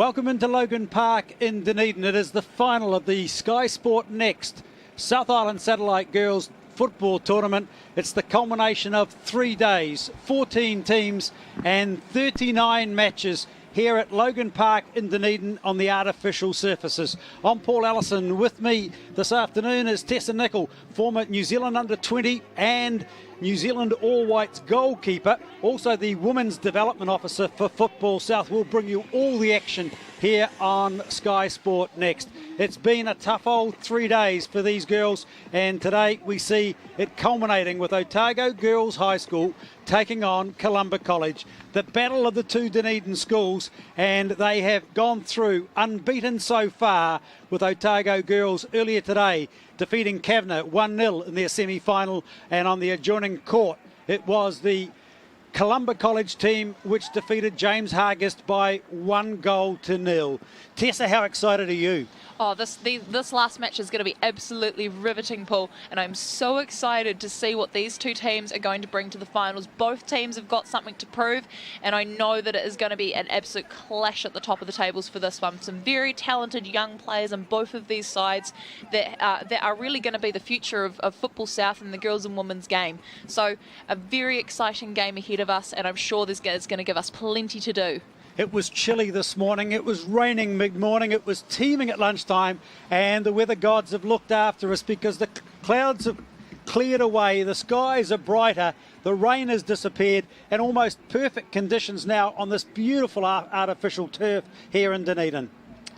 Welcome into Logan Park in Dunedin. It is the final of the Sky Sport Next South Island Satellite Girls Football Tournament. It's the culmination of 3 days, 14 teams and 39 matches here at Logan Park in Dunedin on the artificial surfaces. I'm Paul Allison. With me this afternoon is Tessa Nicol, former New Zealand under-20 and New Zealand All Whites goalkeeper, also the Women's Development Officer for Football South. We'll bring you all the action here on Sky Sport Next. It's been a tough old 3 days for these girls, and today we see it culminating with Otago Girls High School taking on Columba College. The battle of the two Dunedin schools, and they have gone through unbeaten so far, with Otago girls earlier today defeating Kavanagh 1-0 in their semi-final, and on the adjoining court it was the Columba College team which defeated James Hargest by 1-0. Tessa, how excited are you? Oh, this last match is going to be absolutely riveting, Paul, and I'm so excited to see what these two teams are going to bring to the finals. Both teams have got something to prove, and I know that it is going to be an absolute clash at the top of the tables for this one. Some very talented young players on both of these sides that are really going to be the future of Football South and the girls and women's game. So a very exciting game ahead of us, and I'm sure this is going to give us plenty to do. It was chilly this morning, it was raining mid-morning, it was teeming at lunchtime, and the weather gods have looked after us because the clouds have cleared away, the skies are brighter, the rain has disappeared, and almost perfect conditions now on this beautiful artificial turf here in Dunedin.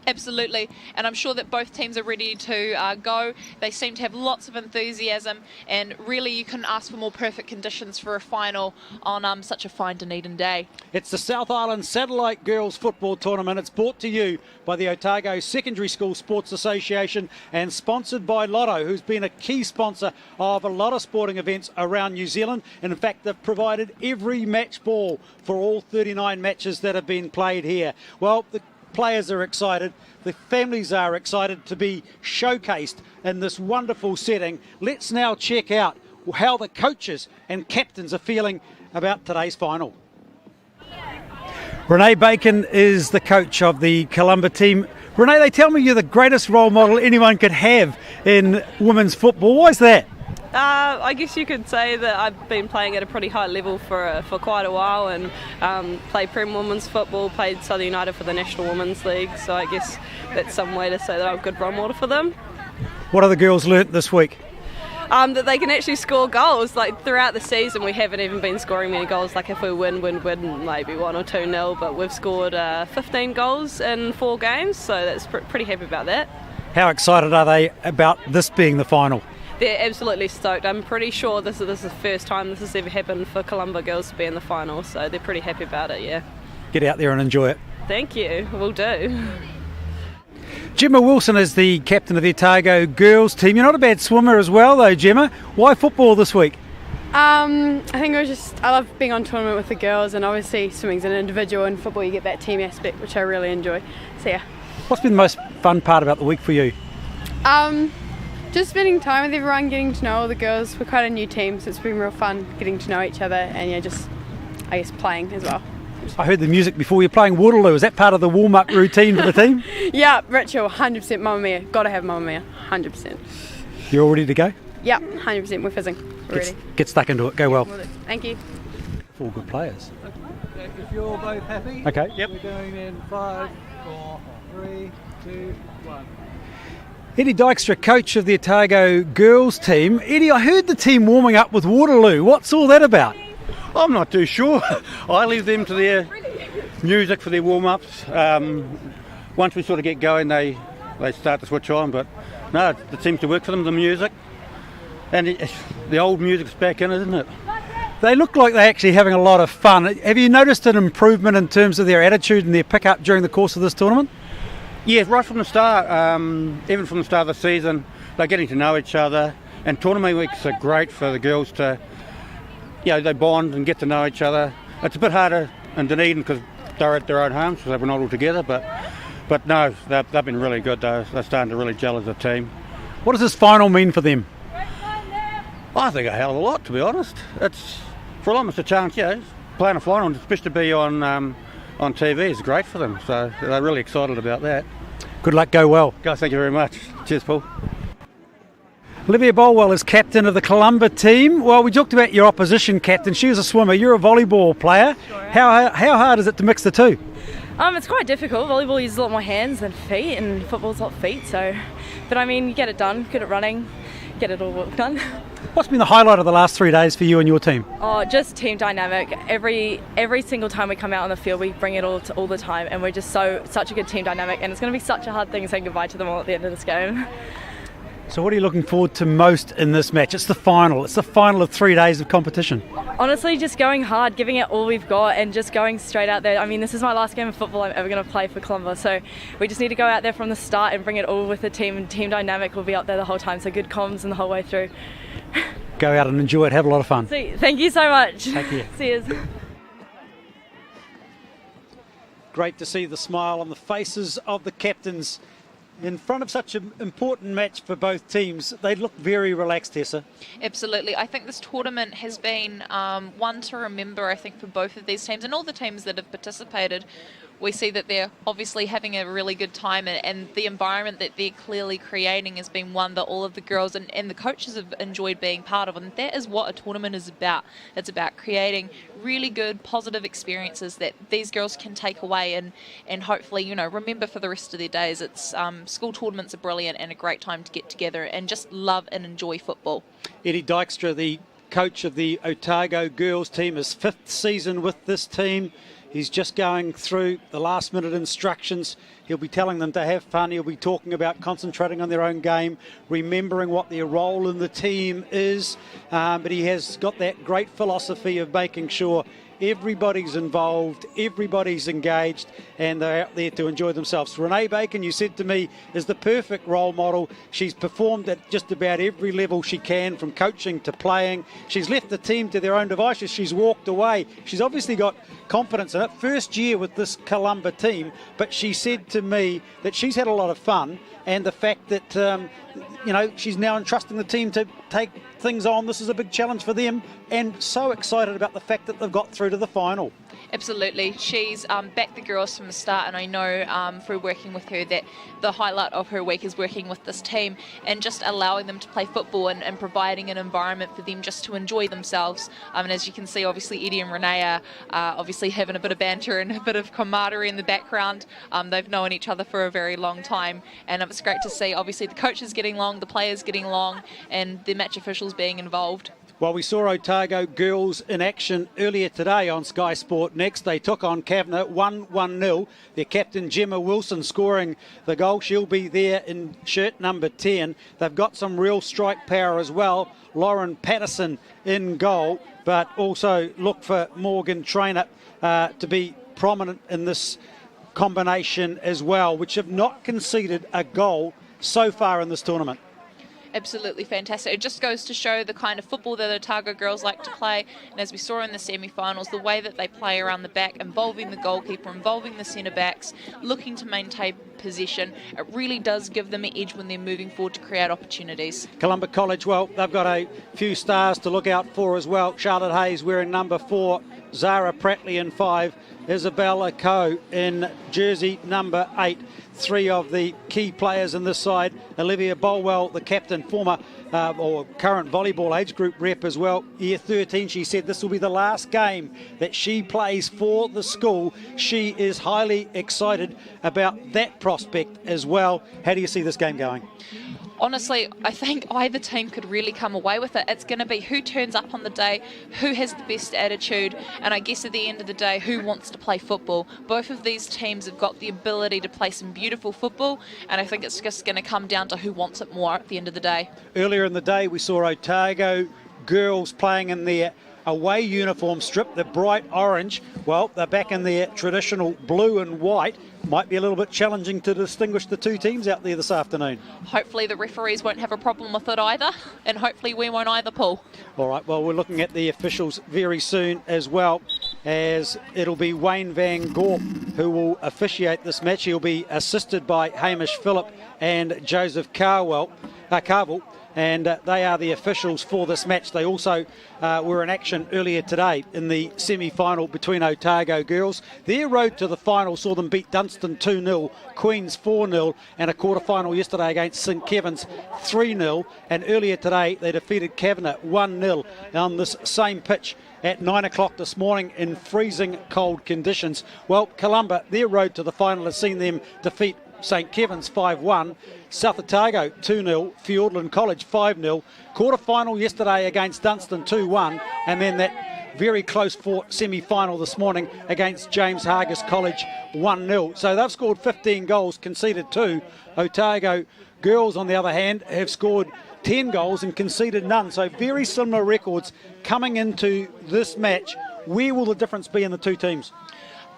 Absolutely, and I'm sure that both teams are ready to go. They seem to have lots of enthusiasm, and really you couldn't ask for more perfect conditions for a final on such a fine Dunedin day. It's the South Island Satellite Girls Football Tournament. It's brought to you by the Otago Secondary School Sports Association and sponsored by Lotto, who's been a key sponsor of a lot of sporting events around New Zealand. And in fact, they've provided every match ball for all 39 matches that have been played here. Well, the players are excited, the families are excited to be showcased in this wonderful setting. Let's now check out how the coaches and captains are feeling about today's final. Renee Bacon is the coach of the Columba team. Renee, they tell me you're the greatest role model anyone could have in women's football. Why is that? I guess you could say that I've been playing at a pretty high level for quite a while, and played Prem Women's football, played Southern United for the National Women's League, so I guess that's some way to say that I'm a good role model for them. What have the girls learnt this week? That they can actually score goals. Like throughout the season we haven't even been scoring many goals. Like if we win maybe 1 or 2-0, but we've scored 15 goals in 4 games, so that's pretty happy about that. How excited are they about this being the final? They're absolutely stoked. I'm pretty sure this is the first time this has ever happened for Columba girls to be in the final, so they're pretty happy about it, yeah. Get out there and enjoy it. Thank you, will do. Gemma Wilson is the captain of the Otago girls team. You're not a bad swimmer as well though, Gemma. Why football this week? I think I love being on tournament with the girls, and obviously swimming's an individual, and football you get that team aspect, which I really enjoy. So yeah. What's been the most fun part about the week for you? Just spending time with everyone, getting to know all the girls. We're quite a new team, so it's been real fun getting to know each other, and yeah, just I guess playing as well. I heard the music before. You're playing Waterloo. Is that part of the warm-up routine for the team? Yeah, ritual, 100%. Mamma Mia, got to have Mamma Mia, 100%. You're all ready to go? Yeah, 100%. We're fizzing. We're ready. Get stuck into it. Go well. Thank you. 4 good players. If you're both happy, okay. Yep. We're going in 5, 4, 3, 2, 1. Eddie Dykstra, coach of the Otago girls team. Eddie, I heard the team warming up with Waterloo. What's all that about? I'm not too sure. I leave them to their music for their warm-ups. Once we sort of get going, they start to switch on, but no, it seems to work for them, the music. And the old music's back in, isn't it? They look like they're actually having a lot of fun. Have you noticed an improvement in terms of their attitude and their pick-up during the course of this tournament? Yeah, right from the start, even from the start of the season, they're getting to know each other, and tournament weeks are great for the girls to, they bond and get to know each other. It's a bit harder in Dunedin because they're at their own homes, so we're not all together, but no, they've been really good. They're starting to really gel as a team. What does this final mean for them? I think a hell of a lot, to be honest. It's for them, it's a chance, playing a final, especially to be on on TV is great for them. So they're really excited about that. Good luck, go well. Guys, thank you very much. Cheers, Paul. Olivia Bolwell is captain of the Columba team. Well, we talked about your opposition captain. She was a swimmer. You're a volleyball player. Sure. How hard is it to mix the two? It's quite difficult. Volleyball uses a lot more hands than feet, and football's a lot of feet. But I mean, you get it done. Good at running, get it all done. What's been the highlight of the last 3 days for you and your team? Oh, just team dynamic. Every single time we come out on the field, we bring it all the time, and we're just such a good team dynamic. And it's going to be such a hard thing saying goodbye to them all at the end of this game. So what are you looking forward to most in this match? It's the final. It's the final of 3 days of competition. Honestly, just going hard, giving it all we've got, and just going straight out there. I mean, this is my last game of football I'm ever going to play for Columba, so we just need to go out there from the start and bring it all with the team, and team dynamic will be up there the whole time, so good comms and the whole way through. Go out and enjoy it. Have a lot of fun. Thank you so much. Take care. Cheers. Great to see the smile on the faces of the captains in front of such an important match for both teams. They look very relaxed, Tessa. Absolutely. I think this tournament has been one to remember, I think, for both of these teams and all the teams that have participated. We see that they're obviously having a really good time, and the environment that they're clearly creating has been one that all of the girls and the coaches have enjoyed being part of, and that is what a tournament is about. It's about creating really good, positive experiences that these girls can take away and hopefully, you know, remember for the rest of their days. It's school tournaments are brilliant and a great time to get together and just love and enjoy football. Eddie Dykstra, the coach of the Otago girls team, his 5th season with this team. He's just going through the last minute instructions. He'll be telling them to have fun. He'll be talking about concentrating on their own game, remembering what their role in the team is. But he has got that great philosophy of making sure everybody's involved, everybody's engaged, and they're out there to enjoy themselves. Renee Bacon, you said to me, is the perfect role model. She's performed at just about every level she can, from coaching to playing. She's left the team to their own devices. She's walked away. She's obviously got confidence in it. First year with this Columba team, but she said to me that she's had a lot of fun, and the fact that she's now entrusting the team to take things on. This is a big challenge for them, and so excited about the fact that they've got through to the final. Absolutely. She's backed the girls from the start, and I know through working with her that the highlight of her week is working with this team and just allowing them to play football and providing an environment for them just to enjoy themselves. And as you can see, obviously Eddie and Renee are obviously having a bit of banter and a bit of camaraderie in the background. They've known each other for a very long time, and it's great to see obviously the coaches getting along, the players getting along, and the match officials being involved. Well, we saw Otago girls in action earlier today on Sky Sport Next. They took on Kavanagh 1-0. Their captain Gemma Wilson scoring the goal. She'll be there in shirt number 10. They've got some real strike power as well. Lauren Patterson in goal, but also look for Morgan Trainer to be prominent in this combination as well, which have not conceded a goal so far in this tournament. Absolutely fantastic. It just goes to show the kind of football that the Otago girls like to play, and as we saw in the semi-finals, the way that they play around the back, involving the goalkeeper, involving the centre-backs, looking to maintain possession. It really does give them an edge when they're moving forward to create opportunities. Columba College, well, they've got a few stars to look out for as well. Charlotte Hayes wearing number 4, Zara Prattley in 5, Isabella Coe in jersey number 8. 3 of the key players in this side. Olivia Bolwell, the captain, former or current volleyball age group rep as well. Year 13, she said this will be the last game that she plays for the school. She is highly excited about that prospect as well. How do you see this game going? Honestly, I think either team could really come away with it. It's going to be who turns up on the day, who has the best attitude, and I guess at the end of the day, who wants to play football. Both of these teams have got the ability to play some beautiful football, and I think it's just going to come down to who wants it more at the end of the day. Earlier in the day, we saw Otago girls playing in their away uniform strip, the bright orange. Well, they're back in their traditional blue and white. Might be a little bit challenging to distinguish the two teams out there this afternoon. Hopefully the referees won't have a problem with it either, and hopefully we won't either, Paul. All right, well, we're looking at the officials very soon as well, as it'll be Wayne Van Gorp who will officiate this match. He'll be assisted by Hamish Phillip and Joseph Carwell. Carvel, and they are the officials for this match. They also were in action earlier today in the semi-final between Otago girls. Their road to the final saw them beat Dunstan 2-0, Queens 4-0, and a quarter-final yesterday against St Kevin's 3-0. And earlier today they defeated Kavanagh 1-0 on this same pitch at 9 o'clock this morning in freezing cold conditions. Well, Columba, their road to the final has seen them defeat St Kevin's 5-1, South Otago 2-0, Fiordland College 5-0, quarter-final yesterday against Dunstan 2-1, and then that very close fought semi-final this morning against James Hargis College 1-0. So they've scored 15 goals, conceded 2. Otago girls, on the other hand, have scored 10 goals and conceded none. So very similar records coming into this match. Where will the difference be in the two teams?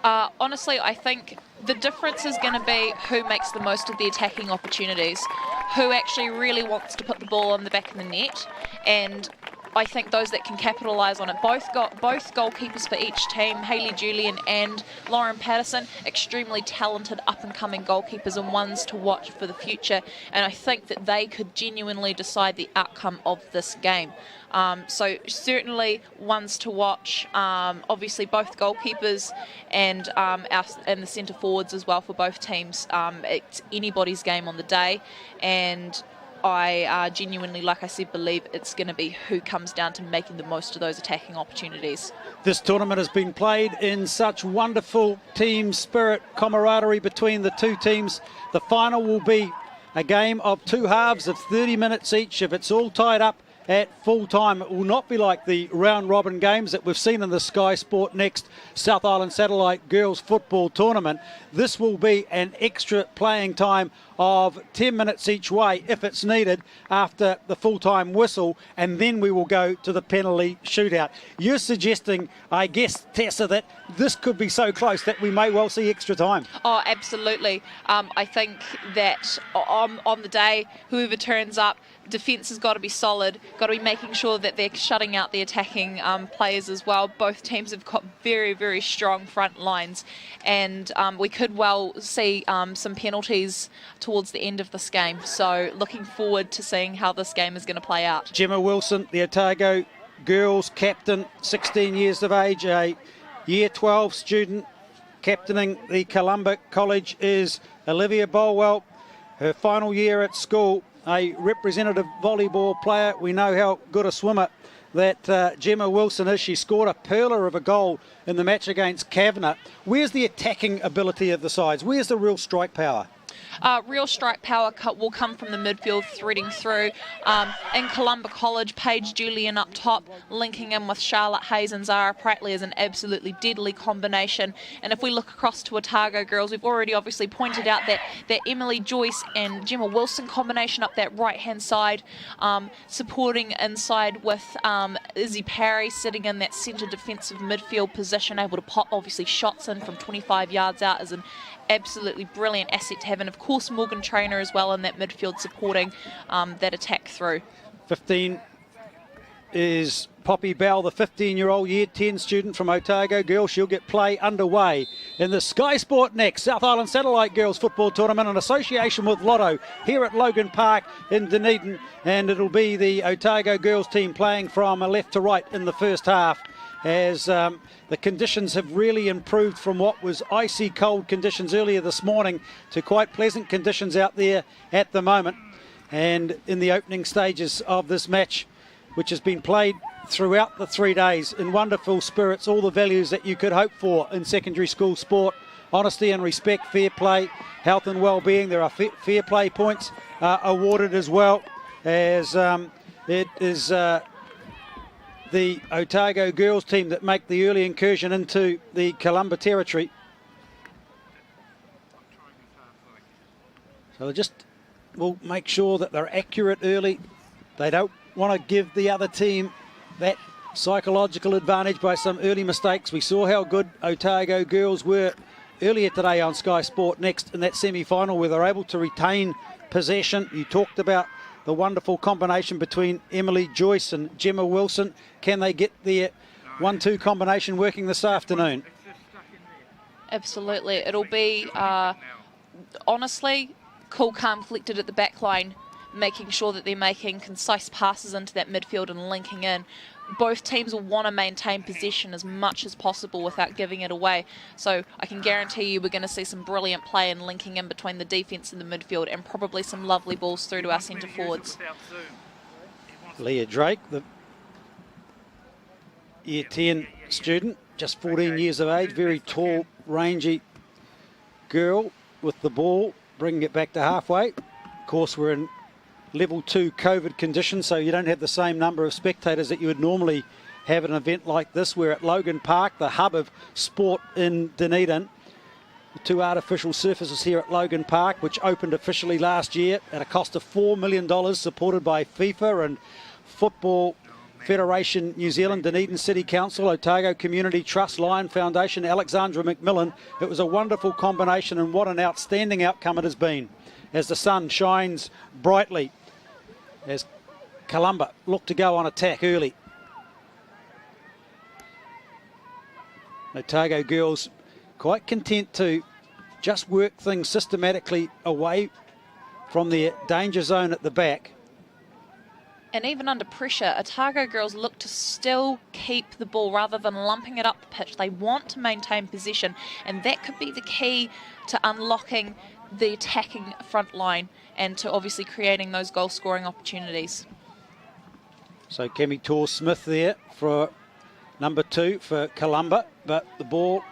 Honestly, I think the difference is going to be who makes the most of the attacking opportunities, who actually really wants to put the ball on the back of the net, and I think those that can capitalise on it. Both goalkeepers for each team, Hayley Julian and Lauren Patterson, extremely talented up-and-coming goalkeepers and ones to watch for the future. And I think that they could genuinely decide the outcome of this game. So certainly ones to watch. Obviously both goalkeepers and the centre forwards as well for both teams. It's anybody's game on the day, and I genuinely, like I said, believe it's going to be who comes down to making the most of those attacking opportunities. This tournament has been played in such wonderful team spirit, camaraderie between the two teams. The final will be a game of two halves of 30 minutes each. If it's all tied up at full time, it will not be like the round robin games that we've seen in the Sky Sport Next South Island Satellite Girls Football Tournament. This will be an extra playing time of 10 minutes each way if it's needed after the full-time whistle, and then we will go to the penalty shootout. You're suggesting, I guess, Tessa, that this could be so close that we may well see extra time. Oh, absolutely. I think that on the day, whoever turns up, defence has got to be solid, got to be making sure that they're shutting out the attacking players as well. Both teams have got very, very strong front lines, and we could well see some penalties towards the end of this game. So looking forward to seeing how this game is going to play out. Gemma Wilson, the Otago girls captain, 16 years of age, a year 12 student. Captaining the Columba College is Olivia Bolwell. Her final year at school, a representative volleyball player. We know how good a swimmer that Gemma Wilson is. She scored a pearler of a goal in the match against Kavanagh. Where's the attacking ability of the sides? Where's the real strike power? Real strike power will come from the midfield, threading through. In Columba College, Paige Julian up top, linking in with Charlotte Hayes and Zara Prattley is an absolutely deadly combination. And if we look across to Otago girls, we've already obviously pointed out that Emily Joyce and Gemma Wilson combination up that right-hand side, supporting inside with Izzy Parry sitting in that centre defensive midfield position, able to pop obviously shots in from 25 yards out is an absolutely brilliant asset to have, and of course Morgan Traynor as well in that midfield supporting that attack through. 15 is Poppy Bell, the 15-year-old year 10 student from Otago girls. She'll get play underway in the Sky Sport Next South Island Satellite Girls Football Tournament in association with Lotto here at Logan Park in Dunedin, and it'll be the Otago girls team playing from left to right in the first half, as the conditions have really improved from what was icy cold conditions earlier this morning to quite pleasant conditions out there at the moment. And in the opening stages of this match, which has been played throughout the 3 days in wonderful spirits, all the values that you could hope for in secondary school sport: honesty and respect, fair play, health and well-being. There are fair play points awarded as well, as it is the Otago girls team that make the early incursion into the Columba territory. So we'll make sure that they're accurate early. They don't want to give the other team that psychological advantage by some early mistakes. We saw how good Otago girls were earlier today on Sky Sport Next in that semi-final, where they're able to retain possession. You talked about the wonderful combination between Emily Joyce and Gemma Wilson. Can they get their 1-2 combination working this afternoon? Absolutely. It'll be, honestly, cool, calm, collected at the back line, making sure that they're making concise passes into that midfield and linking in. Both teams will want to maintain possession as much as possible without giving it away. So I can guarantee you we're going to see some brilliant play and linking in between the defence and the midfield, and probably some lovely balls through to our centre forwards. Leah Drake, the Year 10 student, just 14 years of age, very tall, rangy girl with the ball, bringing it back to halfway. Of course, we're in level 2 COVID conditions, so you don't have the same number of spectators that you would normally have at an event like this. We're at Logan Park, the hub of sport in Dunedin. The 2 artificial surfaces here at Logan Park, which opened officially last year at a cost of $4 million, supported by FIFA and Football Federation New Zealand, Dunedin City Council, Otago Community Trust, Lion Foundation, Alexandra Macmillan. It was a wonderful combination, and what an outstanding outcome it has been as the sun shines brightly as Columba look to go on attack early. Otago girls quite content to just work things systematically away from their danger zone at the back. And even under pressure, Otago girls look to still keep the ball rather than lumping it up the pitch. They want to maintain possession, and that could be the key to unlocking the attacking front line and to obviously creating those goal scoring opportunities. So Kemi Torr-Smith there for number 2 for Columba, but the ball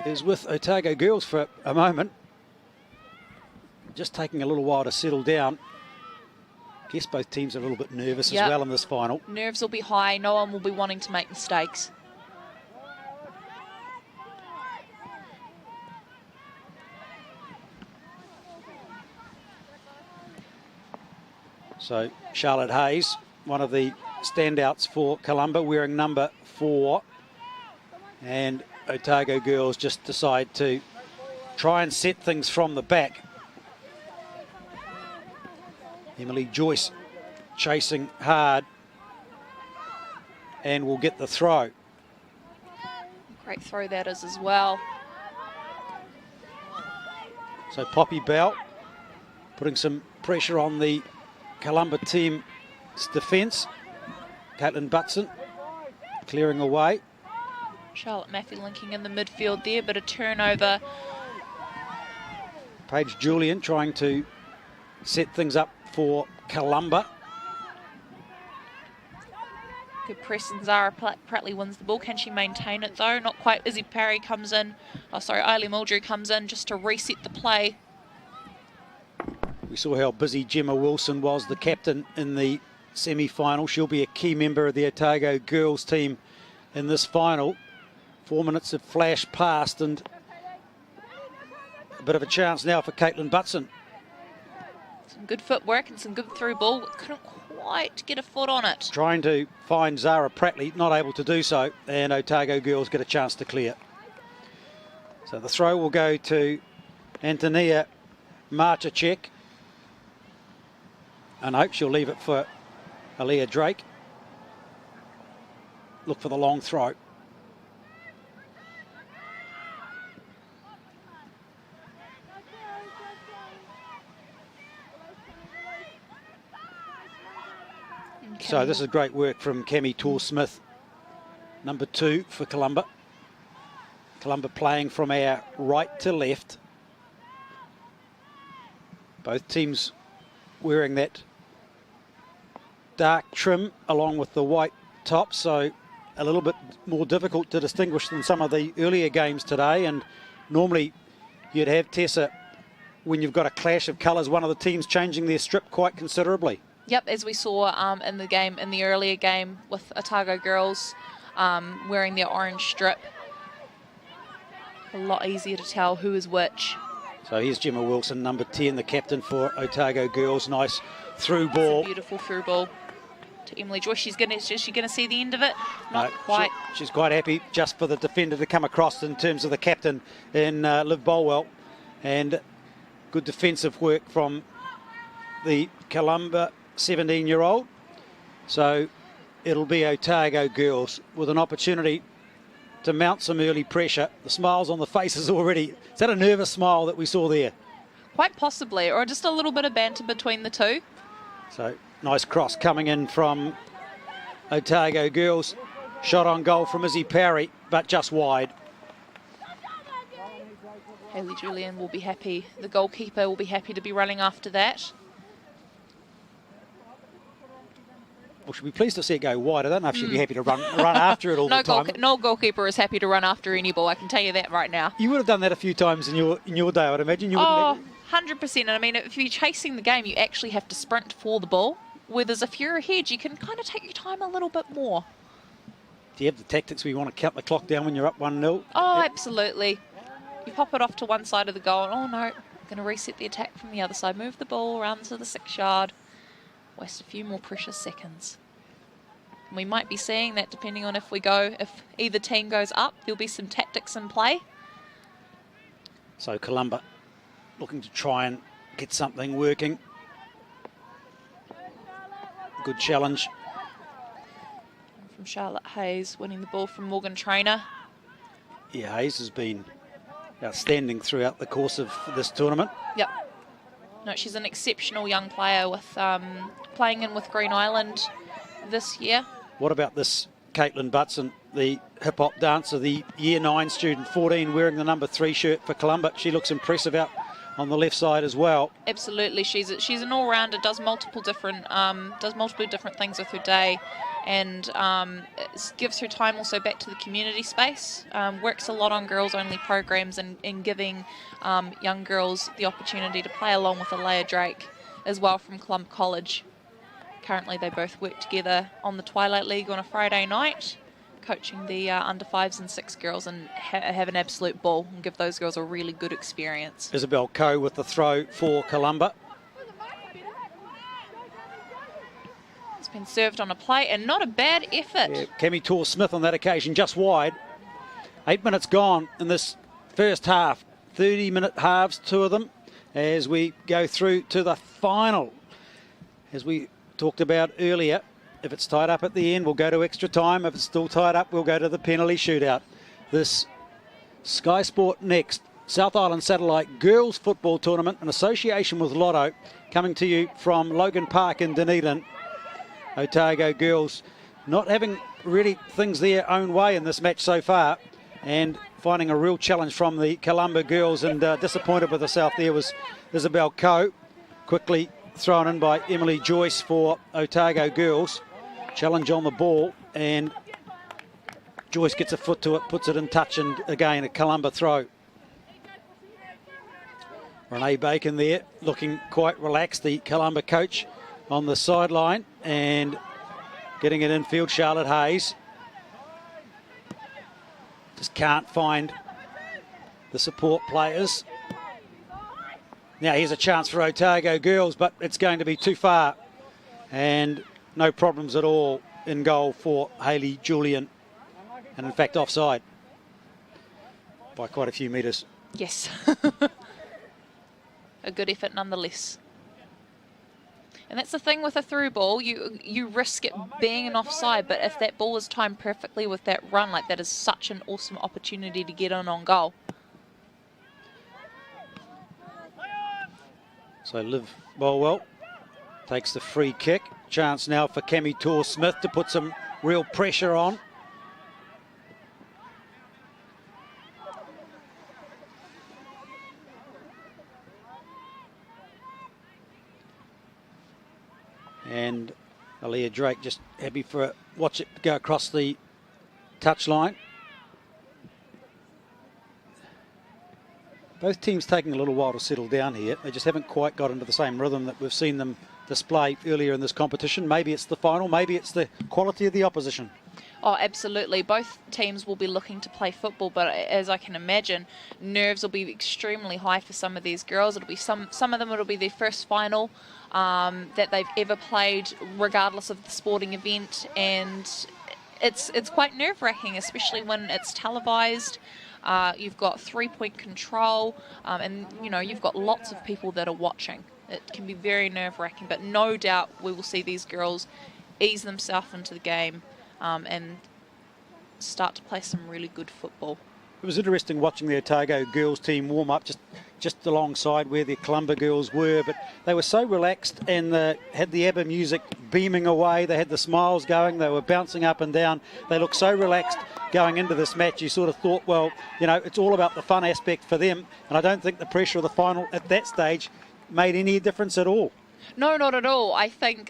is with Otago girls for a moment. Just taking a little while to settle down. I guess both teams are a little bit nervous as well in this final. Nerves will be high. No one will be wanting to make mistakes. So Charlotte Hayes, one of the standouts for Columba, wearing number 4. And Otago girls just decide to try and set things from the back. Emily Joyce chasing hard and will get the throw. Great throw that is as well. So Poppy Bell putting some pressure on the Columba team's defence. Caitlin Butson clearing away. Charlotte Maffey linking in the midfield there, but a turnover. Paige Julian trying to set things up for Columba. Good press, and Zara Prattley wins the ball. Can she maintain it though? Not quite. Izzy Parry comes in. Oh, sorry, Eiley Muldrew comes in just to reset the play. We saw how busy Gemma Wilson was, the captain, in the semi-final. She'll be a key member of the Otago girls team in this final. 4 minutes have flashed past, and a bit of a chance now for Caitlin Butson. Some good footwork and some good through ball. Couldn't quite get a foot on it. Trying to find Zara Prattley, not able to do so, and Otago girls get a chance to clear. So the throw will go to Antonia Marchacek. And I hope she'll leave it for Leah Drake. Look for the long throw. So this is great work from Kemi Torr-Smith, number 2 for Columba. Columba playing from our right to left. Both teams wearing that dark trim along with the white top, so a little bit more difficult to distinguish than some of the earlier games today. And normally you'd have, Tessa, when you've got a clash of colours, one of the teams changing their strip quite considerably. Yep, as we saw in the earlier game with Otago girls wearing their orange strip. A lot easier to tell who is which. So here's Gemma Wilson, number 10, the captain for Otago girls. Nice through ball. That's a beautiful through ball to Emily Joyce. Is she going to see the end of it? Not quite. She's quite happy just for the defender to come across in terms of the captain in Liv Bolwell. And good defensive work from the Columba 17-year-old. So it'll be Otago girls with an opportunity to mount some early pressure. The smiles on the faces already. Is that a nervous smile that we saw there? Quite possibly, or just a little bit of banter between the two. So nice cross coming in from Otago girls. Shot on goal from Izzy Parry, but just wide. Hayley Julian will be happy. The goalkeeper will be happy to be running after that. Well, she'll be pleased to see it go wide. I don't know if she'll be happy to run after it all the time. No goalkeeper is happy to run after any ball, I can tell you that right now. You would have done that a few times in your day, I'd imagine. You Oh, 100%. And I mean, if you're chasing the game, you actually have to sprint for the ball. Whereas if you're ahead, you can kind of take your time a little bit more. Do you have the tactics where you want to count the clock down when you're up 1-0? Oh, absolutely. You pop it off to one side of the goal, and oh no, I'm going to reset the attack from the other side. Move the ball around to the 6-yard. Waste a few more precious seconds. And we might be seeing that depending on if either team goes up, there'll be some tactics in play. So Columba looking to try and get something working. Good challenge. From Charlotte Hayes, winning the ball from Morgan Traynor. Yeah, Hayes has been outstanding throughout the course of this tournament. Yep. No, she's an exceptional young player with playing in with Green Island this year. What about this Caitlin Butson, the hip-hop dancer, the Year 9 student, 14, wearing the number 3 shirt for Columba? She looks impressive out on the left side as well. Absolutely, she's an all-rounder, does multiple different things with her day, and it gives her time also back to the community space. Works a lot on girls-only programs and giving young girls the opportunity to play along with Leah Drake as well from Columba College. Currently, they both work together on the Twilight League on a Friday night, coaching the under 5s and 6 girls, and have an absolute ball and give those girls a really good experience. Isabel Coe with the throw for Columba. It's been served on a plate and not a bad effort. Yeah, Cammy Torr-Smith on that occasion, just wide. 8 minutes gone in this first half. 30-minute halves, 2 of them, as we go through to the final. As we talked about earlier, if it's tied up at the end, we'll go to extra time. If it's still tied up, we'll go to the penalty shootout. This Sky Sport Next South Island Satellite Girls Football Tournament in association with Lotto, coming to you from Logan Park in Dunedin. Otago girls not having really things their own way in this match so far, and finding a real challenge from the Columba girls, and disappointed with herself there was Isabel Coe. Quickly thrown in by Emily Joyce for Otago girls. Challenge on the ball, and Joyce gets a foot to it, puts it in touch, and again a Columba throw. Renee Bacon there looking quite relaxed, the Columba coach on the sideline, and getting it infield, Charlotte Hayes. Just can't find the support players. Now here's a chance for Otago girls, but it's going to be too far, and no problems at all in goal for Hayley Julian, and in fact offside by quite a few metres. Yes. A good effort nonetheless. And that's the thing with a through ball, you risk it being an offside, but if that ball is timed perfectly with that run, like that is such an awesome opportunity to get in on goal. So Liv Bolwell takes the free kick. Chance now for Cammy Torr-Smith to put some real pressure on. And Leah Drake just happy for watch it go across the touchline. Both teams taking a little while to settle down here. They just haven't quite got into the same rhythm that we've seen them display earlier in this competition. Maybe it's the final, maybe it's the quality of the opposition. Oh, absolutely. Both teams will be looking to play football, but as I can imagine, nerves will be extremely high for some of these girls. It'll be some of them, it'll be their first final that they've ever played, regardless of the sporting event, and it's quite nerve-wracking, especially when it's televised. You've got 3-point control, and you've got lots of people that are watching. It can be very nerve-wracking, but no doubt we will see these girls ease themselves into the game and start to play some really good football. It was interesting watching the Otago girls team warm up just alongside where the Columba girls were, but they were so relaxed and had the ABBA music beaming away. They had the smiles going. They were bouncing up and down. They looked so relaxed going into this match. You sort of thought, well, you know, it's all about the fun aspect for them, and I don't think the pressure of the final at that stage made any difference at all. No, not at all. I think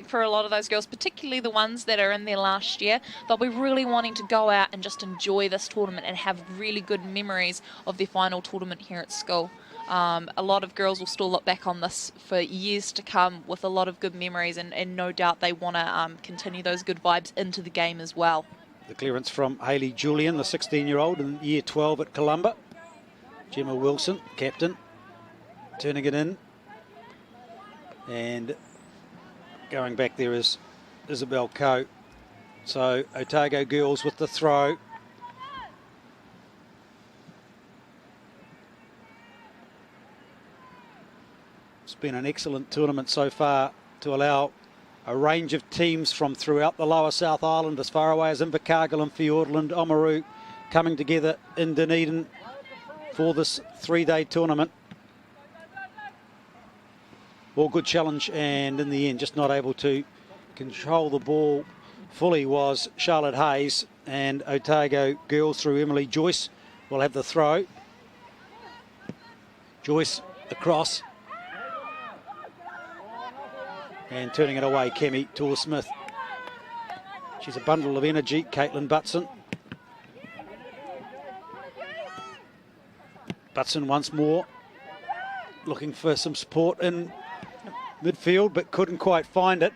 for a lot of those girls, particularly the ones that are in their last year, they'll be really wanting to go out and just enjoy this tournament and have really good memories of their final tournament here at school. A lot of girls will still look back on this for years to come with a lot of good memories, and no doubt they want to continue those good vibes into the game as well. The clearance from Hayley Julian, the 16-year-old in year 12 at Columba. Gemma Wilson, captain, turning it in. And going back there is Isabel Coe. So Otago girls with the throw. It's been an excellent tournament so far to allow a range of teams from throughout the lower South Island, as far away as Invercargill and Fiordland, Oamaru, coming together in Dunedin for this three-day tournament. All good challenge, and in the end just not able to control the ball fully was Charlotte Hayes, and Otago girls through Emily Joyce will have the throw. Joyce across and turning it away, Kemi Torr-Smith. She's a bundle of energy, Caitlin Butson. Butson once more looking for some support in midfield, but couldn't quite find it.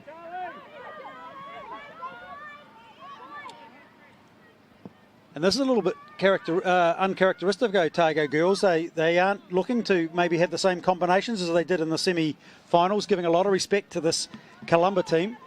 And this is a little bit uncharacteristic of Otago girls. They aren't looking to maybe have the same combinations as they did in the semi-finals, giving a lot of respect to this Columba team.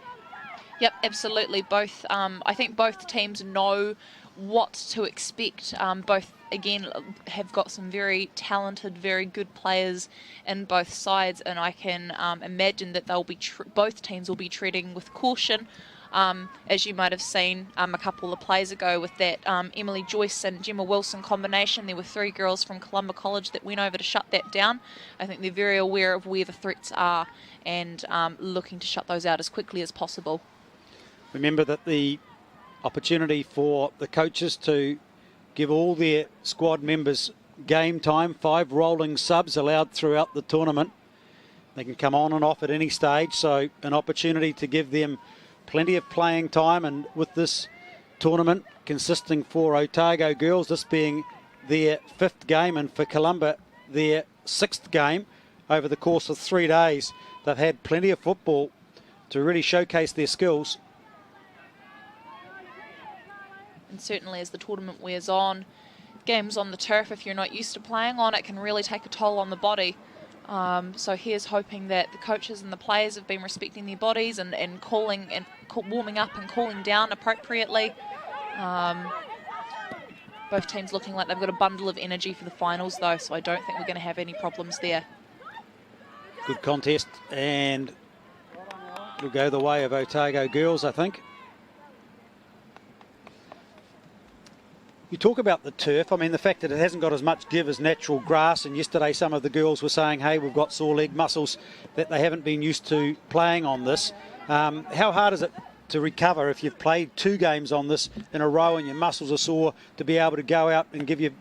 Yep, absolutely. Both, I think both teams know what to expect. Both, again, have got some very talented, very good players in both sides, and I can imagine that they'll be both teams will be treading with caution. As you might have seen a couple of plays ago with that Emily Joyce and Gemma Wilson combination, there were three girls from Columba College that went over to shut that down. I think they're very aware of where the threats are and looking to shut those out as quickly as possible. Remember that the opportunity for the coaches to give all their squad members game time, 5 rolling subs allowed throughout the tournament. They can come on and off at any stage, so an opportunity to give them plenty of playing time. And with this tournament consisting for Otago girls, this being their 5th game, and for Columba their 6th game over the course of 3 days, they've had plenty of football to really showcase their skills. And certainly as the tournament wears on, games on the turf, if you're not used to playing on it, can really take a toll on the body. So here's hoping that the coaches and the players have been respecting their bodies and calling and warming up and cooling down appropriately. Both teams looking like they've got a bundle of energy for the finals though, so I don't think we're going to have any problems there. Good contest, and it'll go the way of Otago girls, I think. You talk about the turf. I mean, the fact that it hasn't got as much give as natural grass, and yesterday some of the girls were saying, hey, we've got sore leg muscles that they haven't been used to playing on this. How hard is it to recover if you've played 2 games on this in a row and your muscles are sore, to be able to go out and give you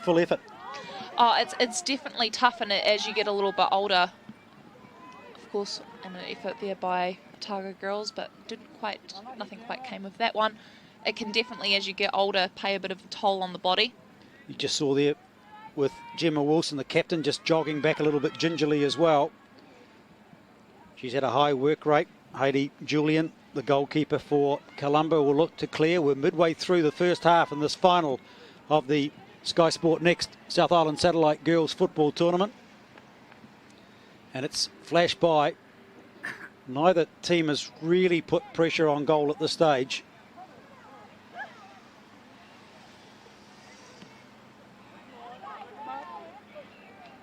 full effort? Oh, it's definitely tough, and as you get a little bit older, of course, an effort there by Otago girls, but nothing quite came of that one. It can definitely, as you get older, pay a bit of a toll on the body. You just saw there with Gemma Wilson, the captain, just jogging back a little bit gingerly as well. She's had a high work rate. Hayley Julian, the goalkeeper for Columba, will look to clear. We're midway through the first half in this final of the Sky Sport Next South Island Satellite Girls Football Tournament. And it's flashed by. Neither team has really put pressure on goal at this stage.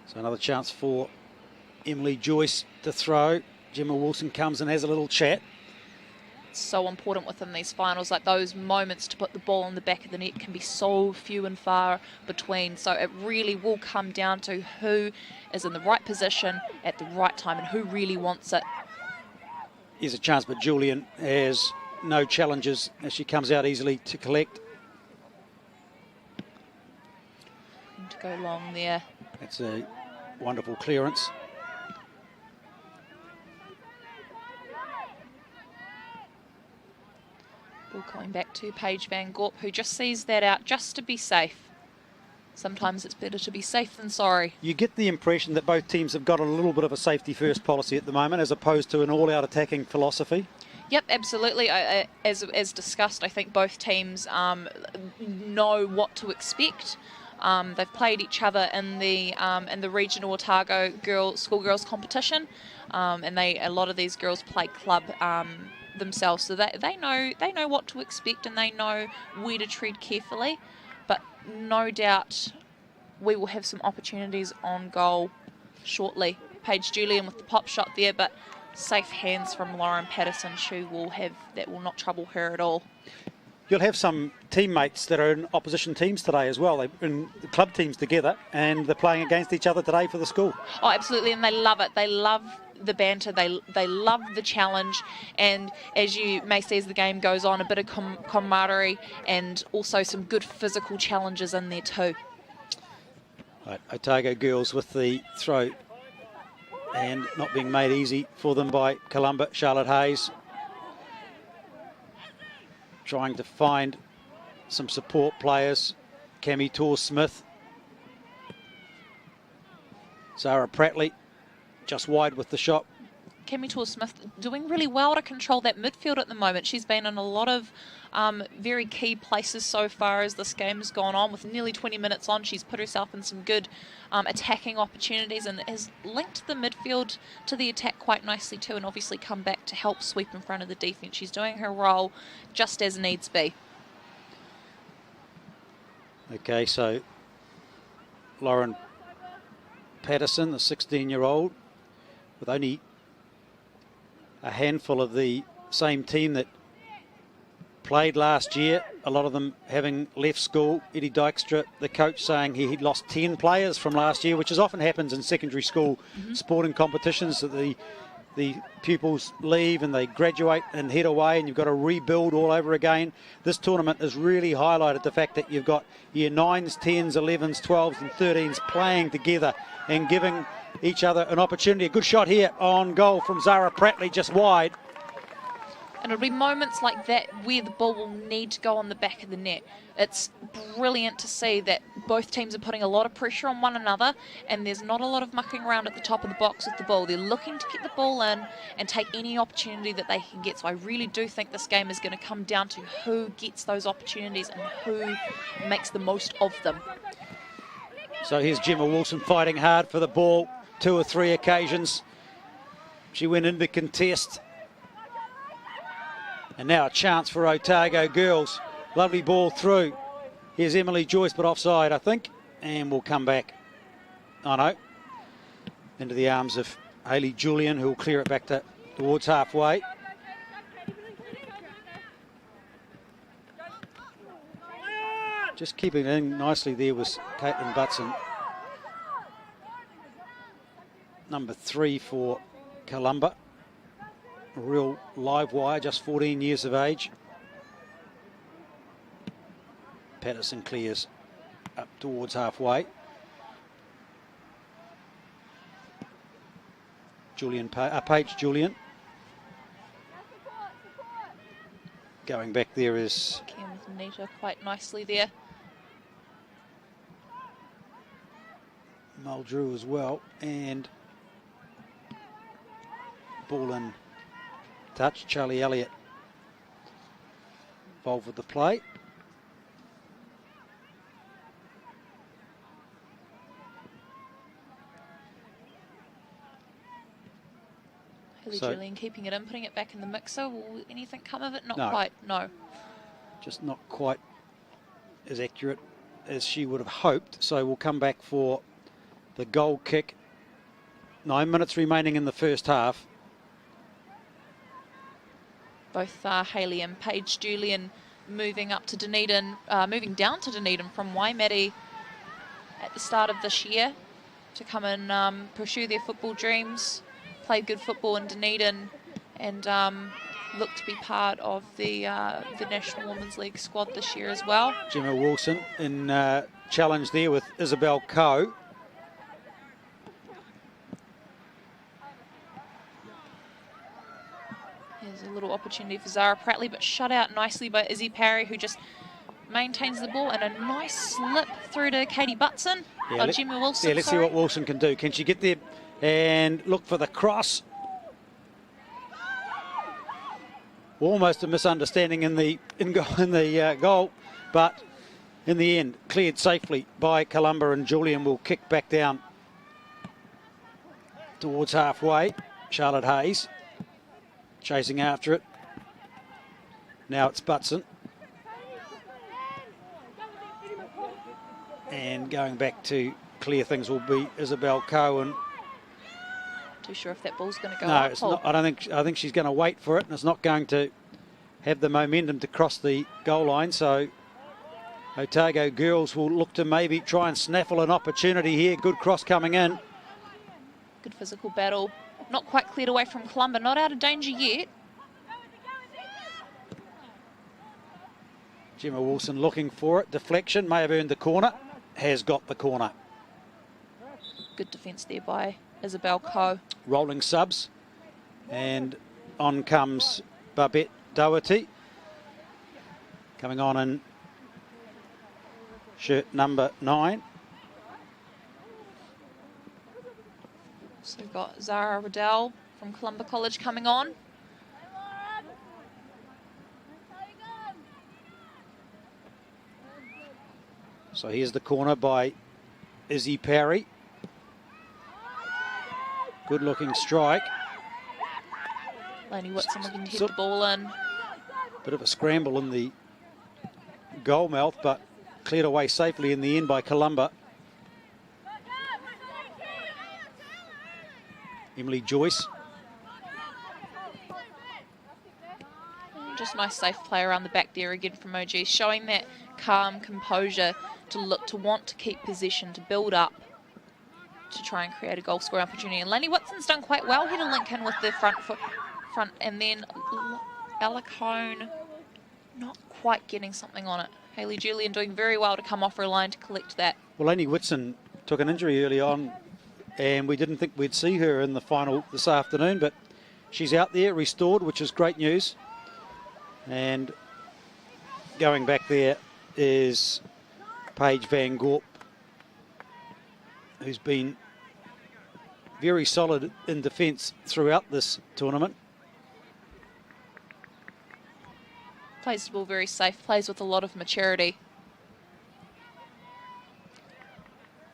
So another chance for Emily Joyce to throw. Gemma Wilson comes and has a little chat. It's so important within these finals. Like, those moments to put the ball in the back of the net can be so few and far between. So it really will come down to who is in the right position at the right time and who really wants it. Here's a chance, but Julian has no challenges as she comes out easily to collect. To go long there. That's a wonderful clearance. Ball coming back to Paige Van Gorp, who just sees that out just to be safe. Sometimes it's better to be safe than sorry. You get the impression that both teams have got a little bit of a safety first policy at the moment as opposed to an all-out attacking philosophy. Yep, absolutely. As discussed, I think both teams know what to expect. They've played each other in the regional Otago schoolgirls competition, and a lot of these girls play club themselves, so they know what to expect and they know where to tread carefully. But no doubt we will have some opportunities on goal shortly. Paige Julian with the pop shot there, but safe hands from Lauren Patterson. That will not trouble her at all. You'll have some teammates that are in opposition teams today as well. They're in the club teams together and they're playing against each other today for the school. Oh, absolutely, and they love it. They love the banter, they love the challenge, and as you may see as the game goes on, a bit of camaraderie and also some good physical challenges in there too. Right, Otago girls with the throw and not being made easy for them by Columba. Charlotte Hayes trying to find some support players. Cami Torr-Smith, Zara Prattley just wide with the shot. Cami Torr-Smith doing really well to control that midfield at the moment. She's been in a lot of very key places so far as this game has gone on. With nearly 20 minutes on, she's put herself in some good attacking opportunities and has linked the midfield to the attack quite nicely too, and obviously come back to help sweep in front of the defence. She's doing her role just as needs be. Okay, so Lauren Patterson, the 16-year-old, with only a handful of the same team that played last year, a lot of them having left school. Eddie Dykstra, the coach, saying he'd lost 10 players from last year, which is often happens in secondary school sporting competitions, that the pupils leave and they graduate and head away and you've got to rebuild all over again. This tournament has really highlighted the fact that you've got year 9s, 10s, 11s, 12s and 13s playing together and giving each other an opportunity. A good shot here on goal from Zara Prattley, just wide. And it'll be moments like that where the ball will need to go on the back of the net. It's brilliant to see that both teams are putting a lot of pressure on one another and there's not a lot of mucking around at the top of the box with the ball. They're looking to get the ball in and take any opportunity that they can get. So I really do think this game is going to come down to who gets those opportunities and who makes the most of them. So here's Gemma Wilson fighting hard for the ball. 2 or 3 occasions she went into contest. And now a chance for Otago girls. Lovely ball through. Here's Emily Joyce, but offside, I think. And we'll come back. Oh no. Into the arms of Hayley Julian, who will clear it back towards halfway. Just keeping it in nicely there was Caitlin Butson. Number 3 for Columba. A real live wire, just 14 years of age. Patterson clears up towards halfway. Paige Julian. Going back there is Ken with Nita quite nicely there. Muldrew as well, and ball in touch. Charlie Elliot involved with the play. Hayley Julian keeping it in, putting it back in the mixer. Will anything come of it? Not No. quite, no. Just not quite as accurate as she would have hoped. So we'll come back for the goal kick. 9 minutes remaining in the first half. Both Hayley and Paige Julian moving up to Dunedin, moving down to Dunedin from Waimate at the start of this year to come and pursue their football dreams, play good football in Dunedin, and look to be part of the National Women's League squad this year as well. Gemma Wilson in challenge there with Isabel Coe. Here's a little opportunity for Zara Prattley, but shut out nicely by Izzy Parry, who just maintains the ball, and a nice slip through to Katie Butson. Yeah, Gemma Wilson. Yeah, let's see what Wilson can do. Can she get there and look for the cross? Almost a misunderstanding in the goal, but in the end cleared safely by Columba, and Julian will kick back down towards halfway. Charlotte Hayes chasing after it. Now it's Butson. And going back to clear things will be Isabel Cohen. Too sure if that ball's going to go no, up. It's not. I think she's going to wait for it, and it's not going to have the momentum to cross the goal line. So Otago girls will look to maybe try and snaffle an opportunity here. Good cross coming in. Good physical battle. Not quite cleared away from Columba. Not out of danger yet. Gemma Wilson looking for it. Deflection, may have earned the corner. Has got the corner. Good defence there by Isabel Coe. Rolling subs, and on comes Babette Doherty, coming on in shirt number 9. So we've got Zara Riddell from Columba College coming on. So here's the corner by Izzy Parry. Good looking strike. Lainey Whitson looking to hit the ball in. Bit of a scramble in the goal mouth, but cleared away safely in the end by Columba. Emily Joyce. Just nice safe play around the back there again from OG, showing that calm composure to look to want to keep possession, to build up, to try and create a goal scoring opportunity. And Lainey Whitson's done quite well here to link in with the front, and then Ella Cone not quite getting something on it. Hayley Julian doing very well to come off her line to collect that. Well, Lainey Whitson took an injury early on, and we didn't think we'd see her in the final this afternoon, but she's out there, restored, which is great news. And going back there is Paige Van Gorp, who's been very solid in defence throughout this tournament. Plays the ball very safe, plays with a lot of maturity.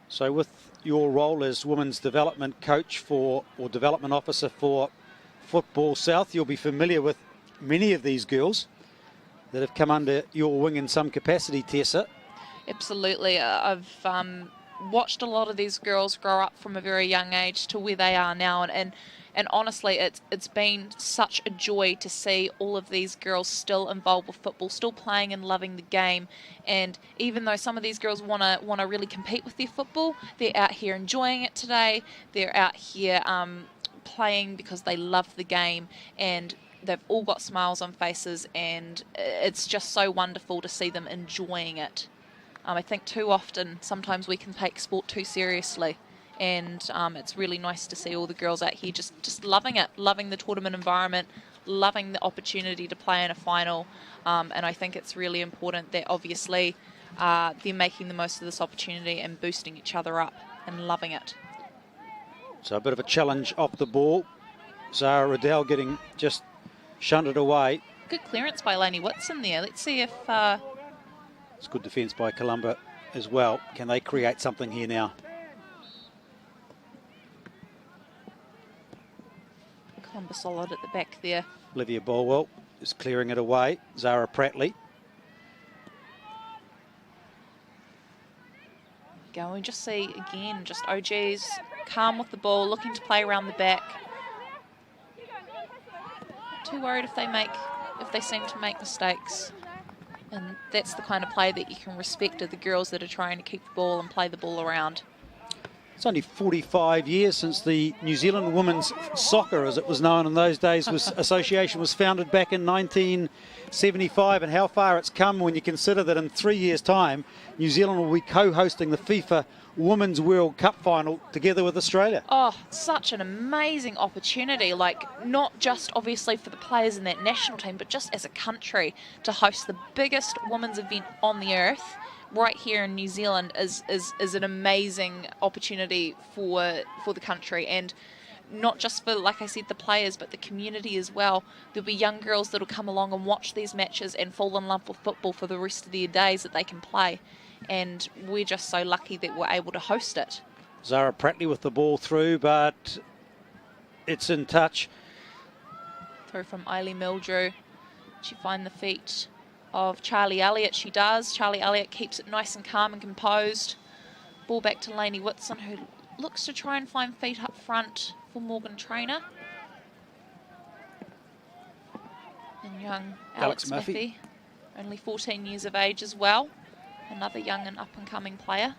So with your role as women's development coach or development officer for Football South, you'll be familiar with many of these girls that have come under your wing in some capacity, Tessa. Absolutely. I've watched a lot of these girls grow up from a very young age to where they are now, and honestly it's been such a joy to see all of these girls still involved with football, still playing and loving the game. And even though some of these girls want to really compete with their football, they're out here enjoying it today. They're out here playing because they love the game, and they've all got smiles on faces, and it's just so wonderful to see them enjoying it. I think too often, sometimes we can take sport too seriously, and it's really nice to see all the girls out here just loving it, loving the tournament environment, loving the opportunity to play in a final. And I think it's really important that obviously they're making the most of this opportunity and boosting each other up and loving it. So a bit of a challenge off the ball. Zara Riddell getting just shunted away. Good clearance by Lainey Whitson there. Let's see if... It's good defence by Columba as well. Can they create something here now? Columba solid at the back there. Olivia Bolwell is clearing it away. Zara Prattley. Go and just see again, just OG's calm with the ball, looking to play around the back. Not too worried if they make if they seem to make mistakes. And that's the kind of play that you can respect of the girls that are trying to keep the ball and play the ball around. It's only 45 years since the New Zealand Women's Soccer, as it was known in those days, association was founded back in 1975, and how far it's come when you consider that in 3 years' time, New Zealand will be co-hosting the FIFA Women's World Cup final together with Australia. Oh, such an amazing opportunity, like not just obviously for the players in that national team, but just as a country to host the biggest women's event on the earth right here in New Zealand is an amazing opportunity for the country, and not just for, like I said, the players, but the community as well. There'll be young girls that'll come along and watch these matches and fall in love with football for the rest of their days that they can play, and we're just so lucky that we're able to host it. Zara Pratley with the ball through, but it's in touch. Through from Eileen Mildrew. She find the feet of Charlie Elliot. She does. Charlie Elliot keeps it nice and calm and composed. Ball back to Lainey Whitson, who looks to try and find feet up front for Morgan Traynor. And young Alex Murphy, only 14 years of age as well. Another young and up-and-coming player.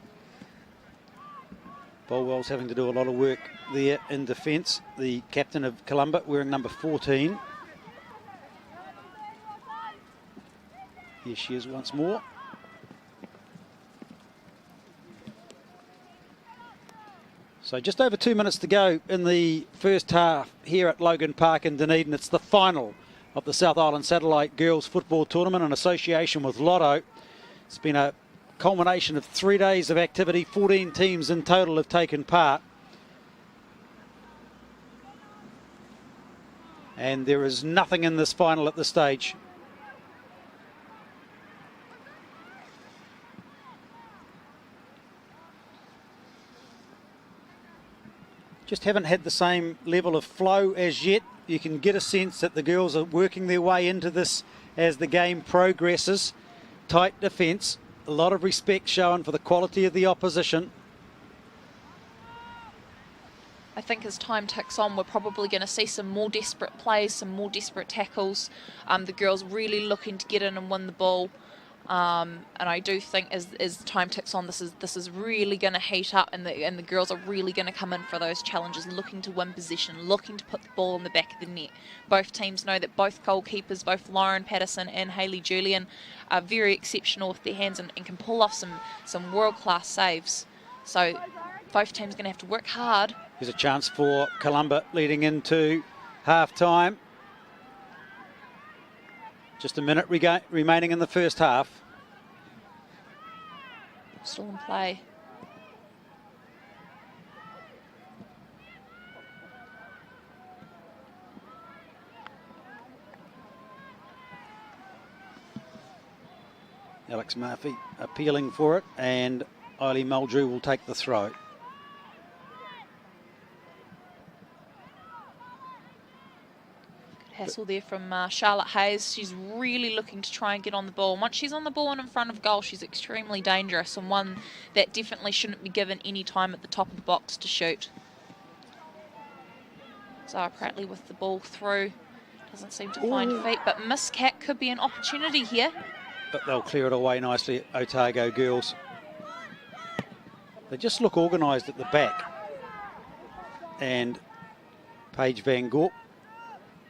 Bolwell's having to do a lot of work there in defence. The captain of Columba wearing number 14. Here she is once more. So just over 2 minutes to go in the first half here at Logan Park in Dunedin. It's the final of the South Island Satellite Girls Football Tournament in association with Lotto. It's been a culmination of 3 days of activity. 14 teams in total have taken part. And there is nothing in this final at this stage. Just haven't had the same level of flow as yet. You can get a sense that the girls are working their way into this as the game progresses. Tight defence, a lot of respect shown for the quality of the opposition. I think as time ticks on, we're probably going to see some more desperate plays, some more desperate tackles. The girls really looking to get in and win the ball. And I do think as time ticks on, this is really going to heat up, and the girls are really going to come in for those challenges, looking to win possession, looking to put the ball in the back of the net. Both teams know that both goalkeepers, both Lauren Patterson and Hayley Julian, are very exceptional with their hands and can pull off some world-class saves. So both teams are going to have to work hard. Here's a chance for Columba leading into half-time. Just a minute remaining in the first half. Still in play. Alex Murphy appealing for it, and Eileen Muldrew will take the throw. Hassle there from Charlotte Hayes. She's really looking to try and get on the ball. Once she's on the ball and in front of goal, she's extremely dangerous, and one that definitely shouldn't be given any time at the top of the box to shoot. Zara Pratley with the ball through. Doesn't seem to find feet, but miscat could be an opportunity here. But they'll clear it away nicely, Otago girls. They just look organised at the back. And Paige Van Gorp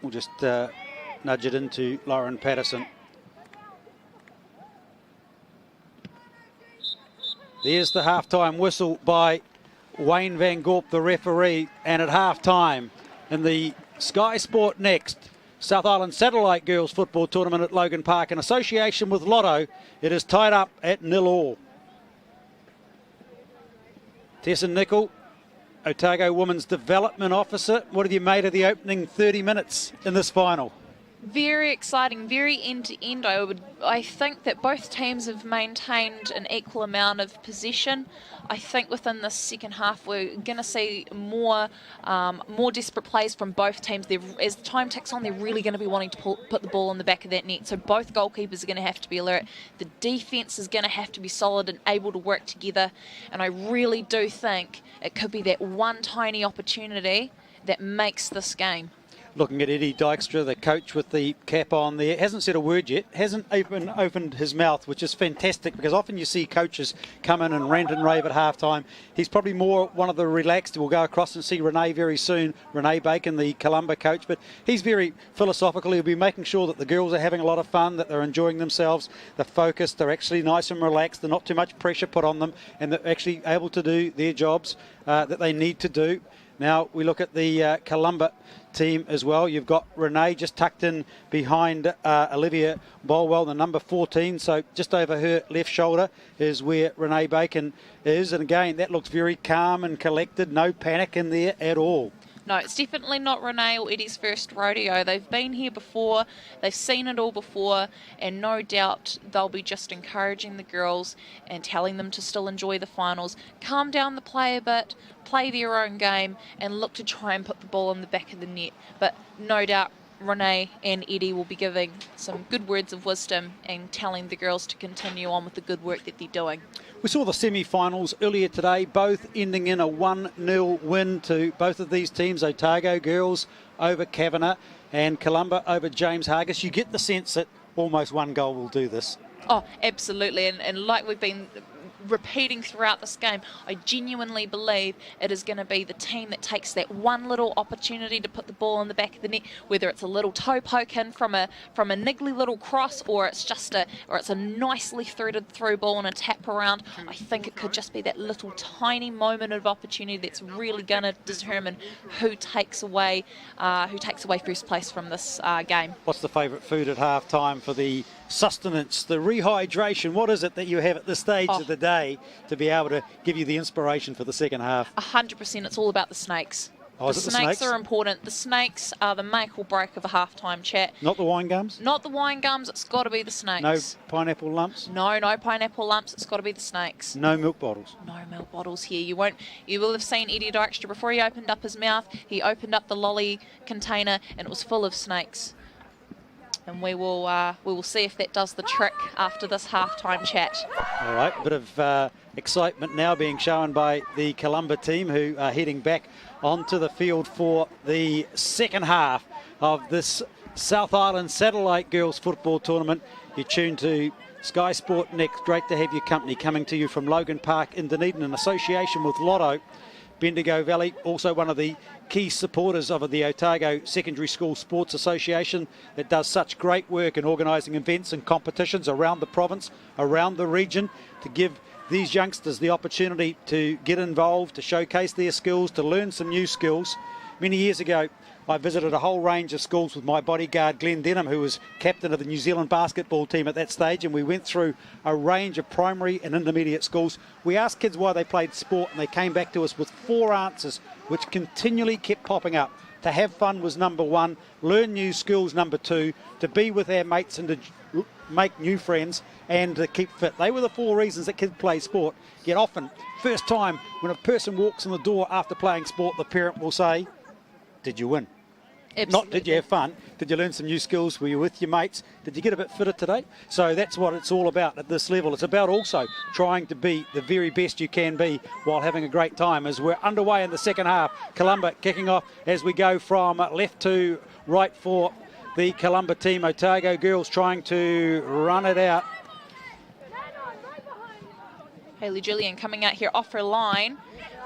will just nudge it into Lauren Patterson. There's the half-time whistle by Wayne Van Gorp, the referee. And at half-time in the Sky Sport Next South Island Satellite Girls Football Tournament at Logan Park in association with Lotto, it is tied up at 0-0. Tessa Nicol, Otago Women's Development Officer, what have you made of the opening 30 minutes in this final? Very exciting, very end-to-end. I think that both teams have maintained an equal amount of possession. I think within the second half we're going to see more desperate plays from both teams. As the time ticks on, they're really going to be wanting to put the ball in the back of that net. So both goalkeepers are going to have to be alert. The defence is going to have to be solid and able to work together. And I really do think it could be that one tiny opportunity that makes this game. Looking at Eddie Dykstra, the coach with the cap on there, hasn't said a word yet, hasn't even opened his mouth, which is fantastic because often you see coaches come in and rant and rave at halftime. He's probably more one of the relaxed. We'll go across and see Renee very soon, Renee Bacon, the Columba coach, but he's very philosophical. He'll be making sure that the girls are having a lot of fun, that they're enjoying themselves, they're focused, they're actually nice and relaxed, they're not too much pressure put on them, and they're actually able to do their jobs that they need to do. Now we look at the Columba team as well. You've got Renee just tucked in behind Olivia Bolwell, the number 14, so just over her left shoulder is where Renee Bacon is, and again that looks very calm and collected, no panic in there at all. No, it's definitely not Renee or Eddie's first rodeo. They've been here before, they've seen it all before, and no doubt they'll be just encouraging the girls and telling them to still enjoy the finals, calm down the play a bit, play their own game, and look to try and put the ball in the back of the net. But no doubt Renee and Eddie will be giving some good words of wisdom and telling the girls to continue on with the good work that they're doing. We saw the semi-finals earlier today, both ending in a 1-0 win to both of these teams. Otago girls over Kavanagh and Columba over James Hargis. You get the sense that almost one goal will do this. Oh, absolutely. And like we've been repeating throughout this game, I genuinely believe it is going to be the team that takes that one little opportunity to put the ball in the back of the net, whether it's a little toe poke in from a niggly little cross, or it's a nicely threaded through ball and a tap around. I think it could just be that little tiny moment of opportunity that's really going to determine who takes away first place from this game. What's the favourite food at half time for the sustenance, the rehydration? What is it that you have at this stage of the day to be able to give you the inspiration for the second half? 100%. It's all about the snakes. Oh, the snakes are important. The snakes are the make or break of a halftime chat. Not the wine gums? Not the wine gums. It's got to be the snakes. No pineapple lumps? No pineapple lumps. It's got to be the snakes. No milk bottles? No milk bottles here. You will have seen Eddie Dykstra before he opened up his mouth. He opened up the lolly container and it was full of snakes. And we will see if that does the trick after this halftime chat. All right, a bit of excitement now being shown by the Columba team, who are heading back onto the field for the second half of this South Island Satellite Girls Football Tournament. You're tuned to Sky Sport Next. Great to have your company, coming to you from Logan Park in Dunedin in association with Lotto. Bendigo Valley, also one of the key supporters of the Otago Secondary School Sports Association, that does such great work in organising events and competitions around the province, around the region, to give these youngsters the opportunity to get involved, to showcase their skills, to learn some new skills. Many years ago, I visited a whole range of schools with my bodyguard Glenn Denham, who was captain of the New Zealand basketball team at that stage, and we went through a range of primary and intermediate schools. We asked kids why they played sport, and they came back to us with 4 answers, which continually kept popping up. To have fun was number 1, learn new skills number 2, to be with our mates and to make new friends, and to keep fit. They were the 4 reasons that kids play sport. Yet often, first time when a person walks in the door after playing sport, the parent will say, "Did you win?" Absolutely. Not did you have fun, did you learn some new skills, were you with your mates, did you get a bit fitter today? So that's what it's all about at this level. It's about also trying to be the very best you can be while having a great time, as we're underway in the second half. Columba kicking off as we go from left to right for the Columba team. Otago girls trying to run it out. Hayley Gillian coming out here off her line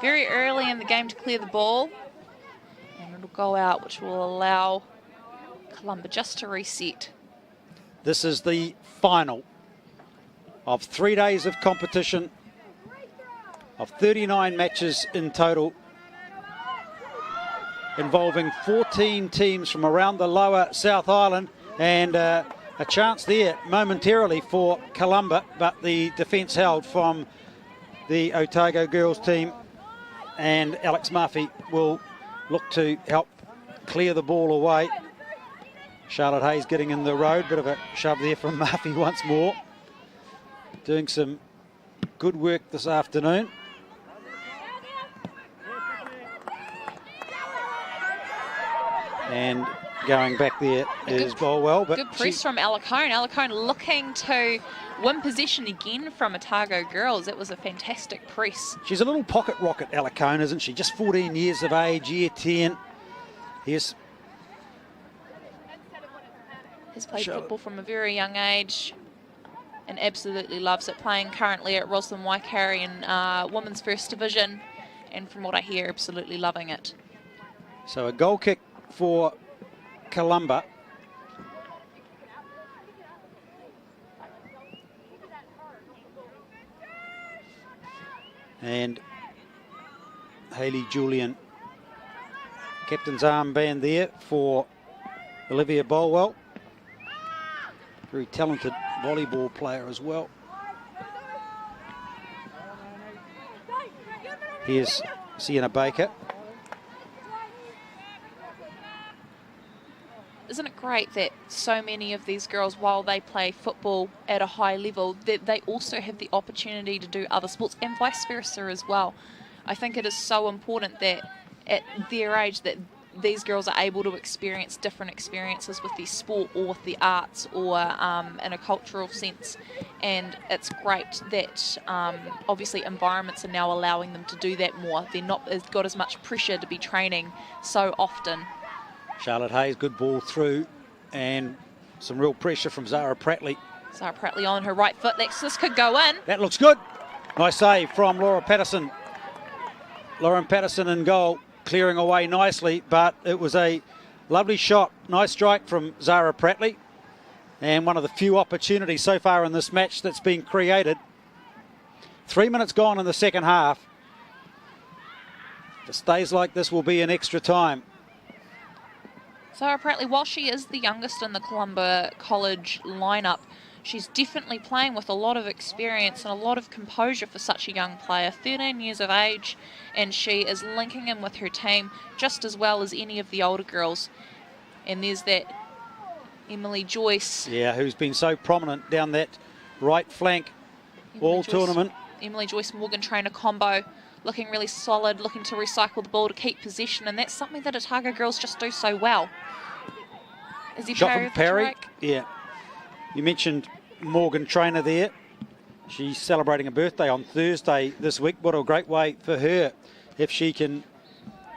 very early in the game to clear the ball. It'll go out, which will allow Columba just to reset. This is the final of 3 days of competition, of 39 matches in total, involving 14 teams from around the lower South Island, and a chance there momentarily for Columba, but the defence held from the Otago girls team, and Alex Murphy will look to help clear the ball away. Charlotte Hayes getting in the road, bit of a shove there from Murphy once more. Doing some good work this afternoon. And going back there is Bolwell. But good press from Alacone. Alacone looking to win possession again from Otago girls. It was a fantastic press. She's a little pocket rocket, Alacone, isn't she? Just 14 years of age, year 10. Here's Has played football from a very young age and absolutely loves it, playing currently at Roslyn Waikari in Women's First Division, and from what I hear, absolutely loving it. So a goal kick for Columba. And Hayley Julian, captain's armband there for Olivia Bolwell. Very talented volleyball player as well. Here's Sienna Baker. Isn't it great that so many of these girls, while they play football at a high level, that they also have the opportunity to do other sports, and vice versa as well. I think it is so important that at their age that these girls are able to experience different experiences with the sport or with the arts or in a cultural sense. And it's great that obviously environments are now allowing them to do that more. They're not got as much pressure to be training so often. Charlotte Hayes, good ball through, and some real pressure from Zara Prattley. Zara Prattley on her right foot. This could go in. That looks good. Nice save from Laura Patterson. Lauren Patterson in goal, clearing away nicely, but it was a lovely shot. Nice strike from Zara Prattley, and one of the few opportunities so far in this match that's been created. 3 minutes gone in the second half. If it stays like this, will be an extra time. Zara Prattley, while she is the youngest in the Columba College lineup, she's definitely playing with a lot of experience and a lot of composure for such a young player, 13 years of age, and she is linking in with her team just as well as any of the older girls. And there's that Emily Joyce. Yeah, who's been so prominent down that right flank all tournament. Emily Joyce Morgan Trainer combo, looking really solid, looking to recycle the ball to keep possession, and that's something that Otago girls just do so well. Is he shot from Parry? Yeah. You mentioned Morgan Trainer there. She's celebrating a birthday on Thursday this week. What a great way for her if she can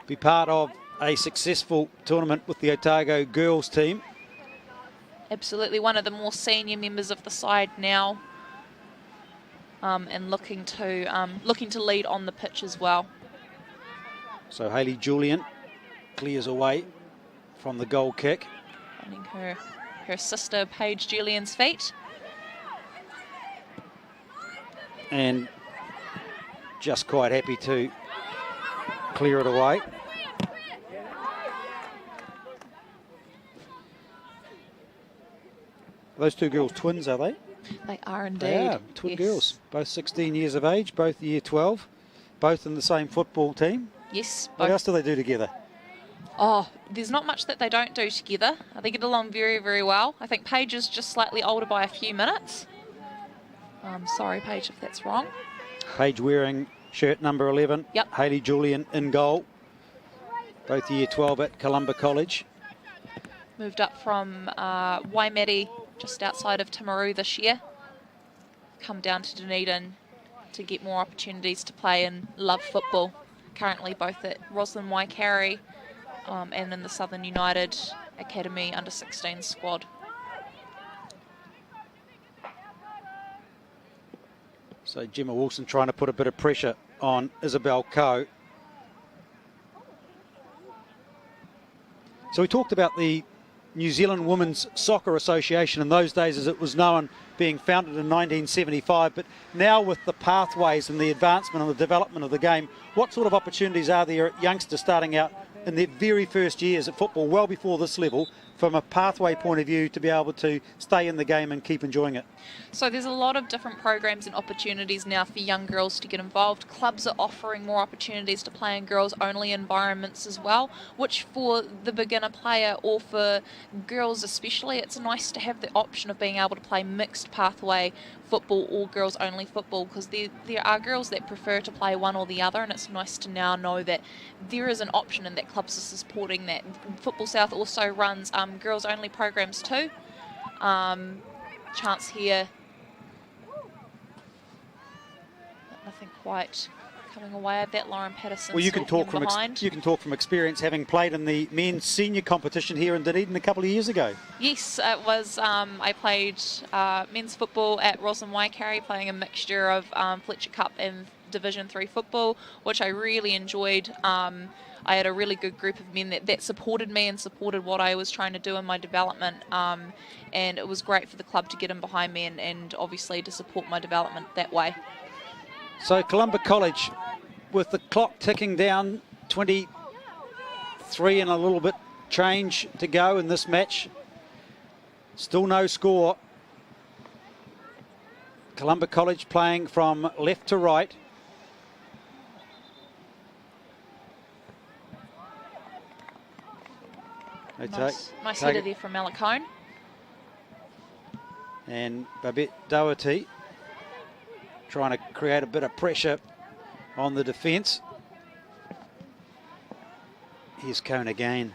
be part of a successful tournament with the Otago girls team. Absolutely, one of the more senior members of the side now, and looking to lead on the pitch as well. So Hayley Julian clears away from the goal kick. Finding her sister Paige Julian's feet. And just quite happy to clear it away. Those two girls twins, are they? They are indeed. They are twin girls, both 16 years of age, both year 12, both in the same football team. Yes. What else do they do together? Oh, there's not much that they don't do together. They get along very, very well. I think Paige is just slightly older by a few minutes. Sorry, Paige, if that's wrong. Paige wearing shirt number 11. Yep. Hayley Julian in goal. Both year 12 at Columba College. Moved up from Waimate, just outside of Timaru this year. Come down to Dunedin to get more opportunities to play and love football. Currently both at Roslyn Waikari and in the Southern United Academy under-16 squad. So Gemma Wilson trying to put a bit of pressure on Isabel Coe. So we talked about the New Zealand Women's Soccer Association in those days as it was known, being founded in 1975, but now with the pathways and the advancement and the development of the game, what sort of opportunities are there at youngsters starting out in their very first years at football, well before this level, from a pathway point of view to be able to stay in the game and keep enjoying it? So there's a lot of different programs and opportunities now for young girls to get involved. Clubs are offering more opportunities to play in girls-only environments as well, which for the beginner player or for girls especially, it's nice to have the option of being able to play mixed pathway football or girls-only football, because there are girls that prefer to play one or the other, and it's nice to now know that there is an option and that clubs are supporting that. Football South also runs girls-only programs too. Chance here, but nothing quite Coming away at that, Lauren Patterson. Well, you can talk from experience, having played in the men's senior competition here in Dunedin a couple of years ago. Yes, it was. I played men's football at Roslyn Waikari, playing a mixture of Fletcher Cup and Division 3 football, which I really enjoyed. I had a really good group of men that supported me and supported what I was trying to do in my development, and it was great for the club to get in behind me and obviously to support my development that way. So Columba College, with the clock ticking down, 23 and a little bit change to go in this match. Still no score. Columba College playing from left to right. Nice header there from Malacone. And Babette Doherty trying to create a bit of pressure on the defence. Here's Cone again.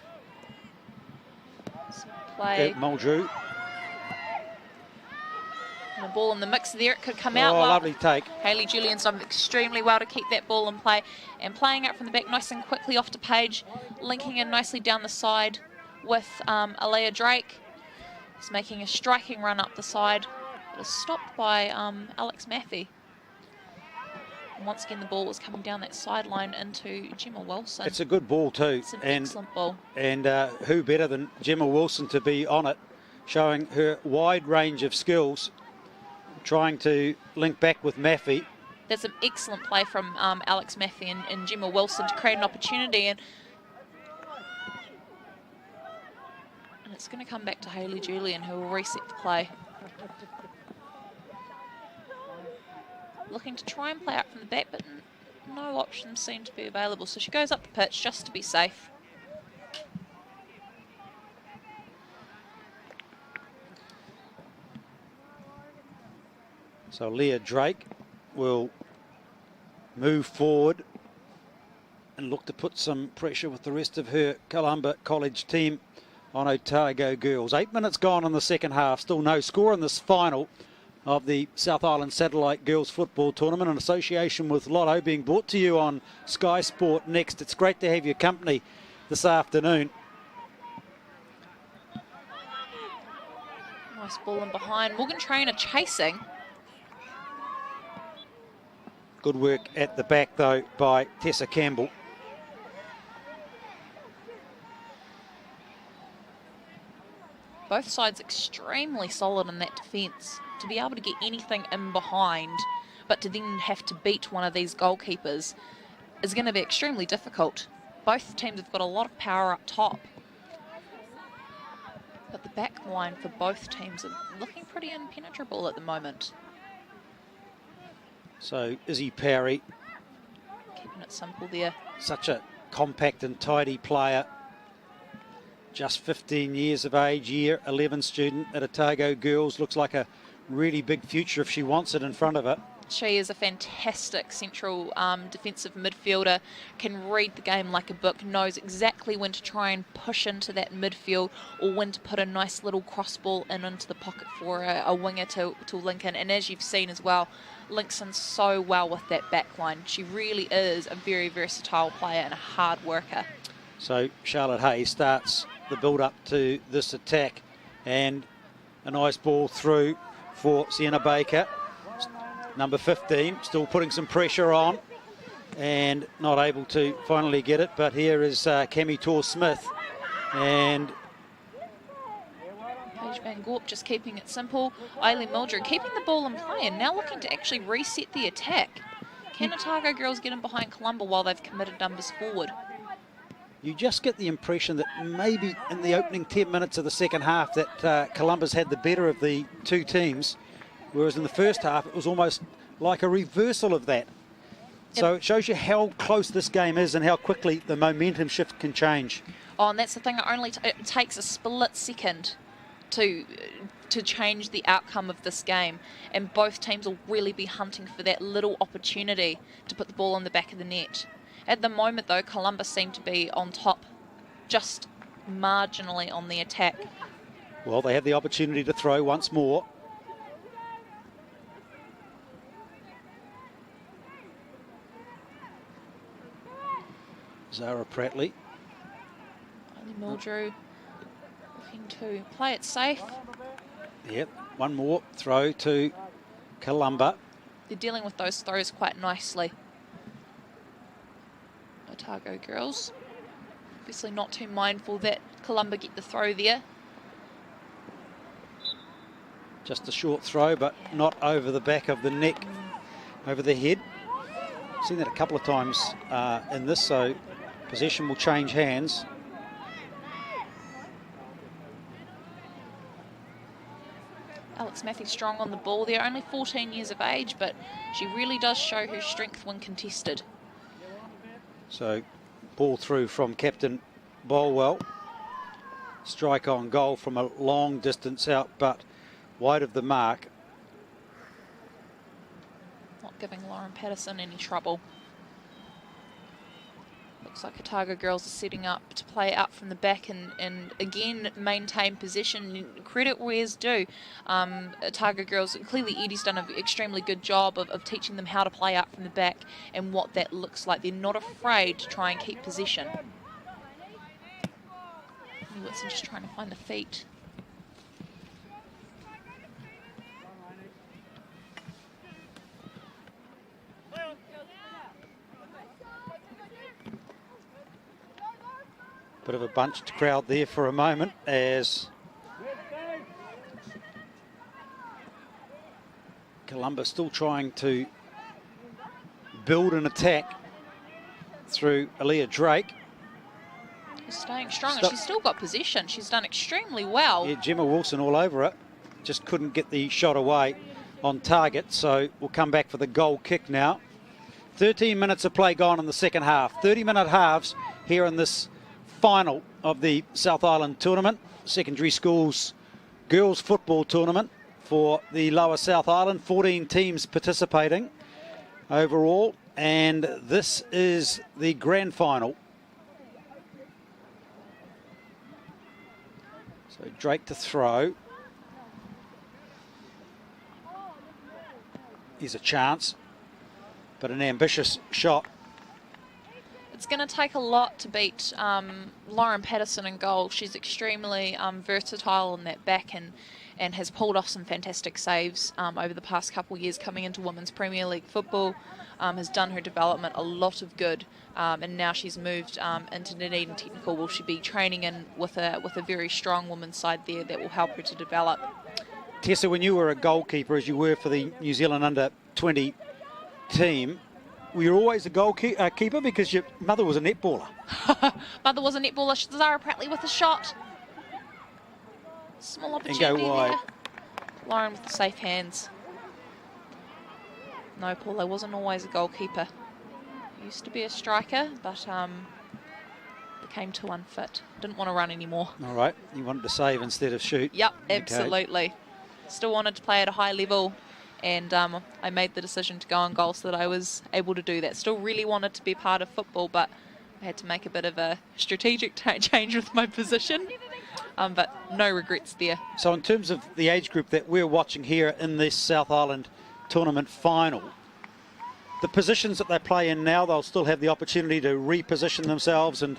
Play. Muldrew. And the ball in the mix there, it could come out. Oh, lovely take. Hayley Julian's done extremely well to keep that ball in play and playing out from the back nice and quickly off to Page, linking in nicely down the side with Leah Drake. He's making a striking run up the side, but is stopped by Alex Maffey. And once again, the ball was coming down that sideline into Gemma Wilson. It's a good ball too. It's an excellent ball. And who better than Gemma Wilson to be on it, showing her wide range of skills, trying to link back with Maffey. That's an excellent play from Alex Maffey and Gemma Wilson to create an opportunity. And it's going to come back to Hayley Julian, who will reset the play. Looking to try and play out from the back, but no options seem to be available. So she goes up the pitch just to be safe. So Leah Drake will move forward and look to put some pressure with the rest of her Columba College team on Otago girls. 8 minutes gone in the second half. Still no score in this final of the South Island Satellite Girls Football Tournament in association with Lotto, being brought to you on Sky Sport Next. It's great to have your company this afternoon. Nice ball in behind. Morgan Trainer chasing. Good work at the back though by Tessa Campbell. Both sides extremely solid in that defence. To be able to get anything in behind, but to then have to beat one of these goalkeepers is going to be extremely difficult. Both teams have got a lot of power up top. But the back line for both teams are looking pretty impenetrable at the moment. So Izzy Parry, keeping it simple there. Such a compact and tidy player. Just 15 years of age, year 11 student at Otago Girls. Looks like a really big future if she wants it in front of her. She is a fantastic central defensive midfielder, can read the game like a book, knows exactly when to try and push into that midfield or when to put a nice little cross ball into the pocket for a winger to link in. And as you've seen as well, links in so well with that back line. She really is a very versatile player and a hard worker. So Charlotte Hay starts the build-up to this attack, and a nice ball through for Sienna Baker. Number 15, still putting some pressure on and not able to finally get it. But here is Cami Torr-Smith and Paige Van Gorp just keeping it simple. Eileen Mildred keeping the ball in play and now looking to actually reset the attack. Can Otago girls get in behind Columba while they've committed numbers forward? You just get the impression that maybe in the opening 10 minutes of the second half that Columba's had the better of the two teams, whereas in the first half it was almost like a reversal of that. So it shows you how close this game is and how quickly the momentum shift can change. Oh, and that's the thing, it takes a split second to change the outcome of this game, and both teams will really be hunting for that little opportunity to put the ball in the back of the net. At the moment, though, Columba seem to be on top, just marginally on the attack. Well, they have the opportunity to throw once more. Zara Prattley. Only Mildrew looking to play it safe. Yep, one more throw to Columba. They're dealing with those throws quite nicely. Otago girls. Obviously not too mindful that Columba get the throw there. Just a short throw, but not over the back of the neck, over the head. Seen that a couple of times in this, so possession will change hands. Alex Matthew strong on the ball. They're only 14 years of age, but she really does show her strength when contested. So ball through from Captain Bolwell. Strike on goal from a long distance out, but wide of the mark. Not giving Lauren Patterson any trouble. Looks like Otago girls are setting up to play out from the back and again maintain possession. Credit where it's due. Otago girls, clearly Eddie's done an extremely good job of teaching them how to play out from the back and what that looks like. They're not afraid to try and keep possession. Whitson just trying to find the feet. Bit of a bunched crowd there for a moment as Columba still trying to build an attack through Leah Drake. She's staying strong and she's still got possession. She's done extremely well. Yeah, Gemma Wilson all over it. Just couldn't get the shot away on target, so we'll come back for the goal kick now. 13 minutes of play gone in the second half. 30-minute halves here in this final of the South Island tournament, secondary schools girls football tournament for the lower South Island. 14 teams participating overall, and this is the grand final. So Drake to throw. Here's a chance, but an ambitious shot. It's going to take a lot to beat Lauren Patterson in goal. She's extremely versatile in that back and has pulled off some fantastic saves over the past couple of years coming into Women's Premier League football. Has done her development a lot of good, and now she's moved into Dunedin Technical. Will she be training in with a very strong women's side there that will help her to develop. Tessa, when you were a goalkeeper, as you were for the New Zealand under-20 team, were you always a goalkeeper because your mother was a netballer? Mother was a netballer. Zara Prattley with a shot. Small opportunity and go wide. there. Lauren with the safe hands. No, Paul, I wasn't always a goalkeeper. Used to be a striker, but became too unfit. Didn't want to run anymore. All right, you wanted to save instead of shoot. Yep, absolutely. Still wanted to play at a high level, and I made the decision to go on goal so that I was able to do that. Still really wanted to be part of football, but I had to make a bit of a strategic change with my position. But no regrets there. So in terms of the age group that we're watching here in this South Island tournament final, the positions that they play in now, they'll still have the opportunity to reposition themselves and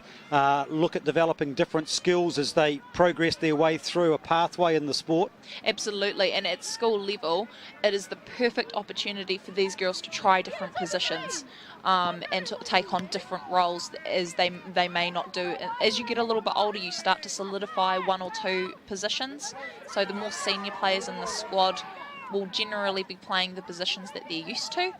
look at developing different skills as they progress their way through a pathway in the sport. Absolutely, and at school level, it is the perfect opportunity for these girls to try different positions and to take on different roles as they may not do. As you get a little bit older, you start to solidify one or two positions. So the more senior players in the squad will generally be playing the positions that they're used to.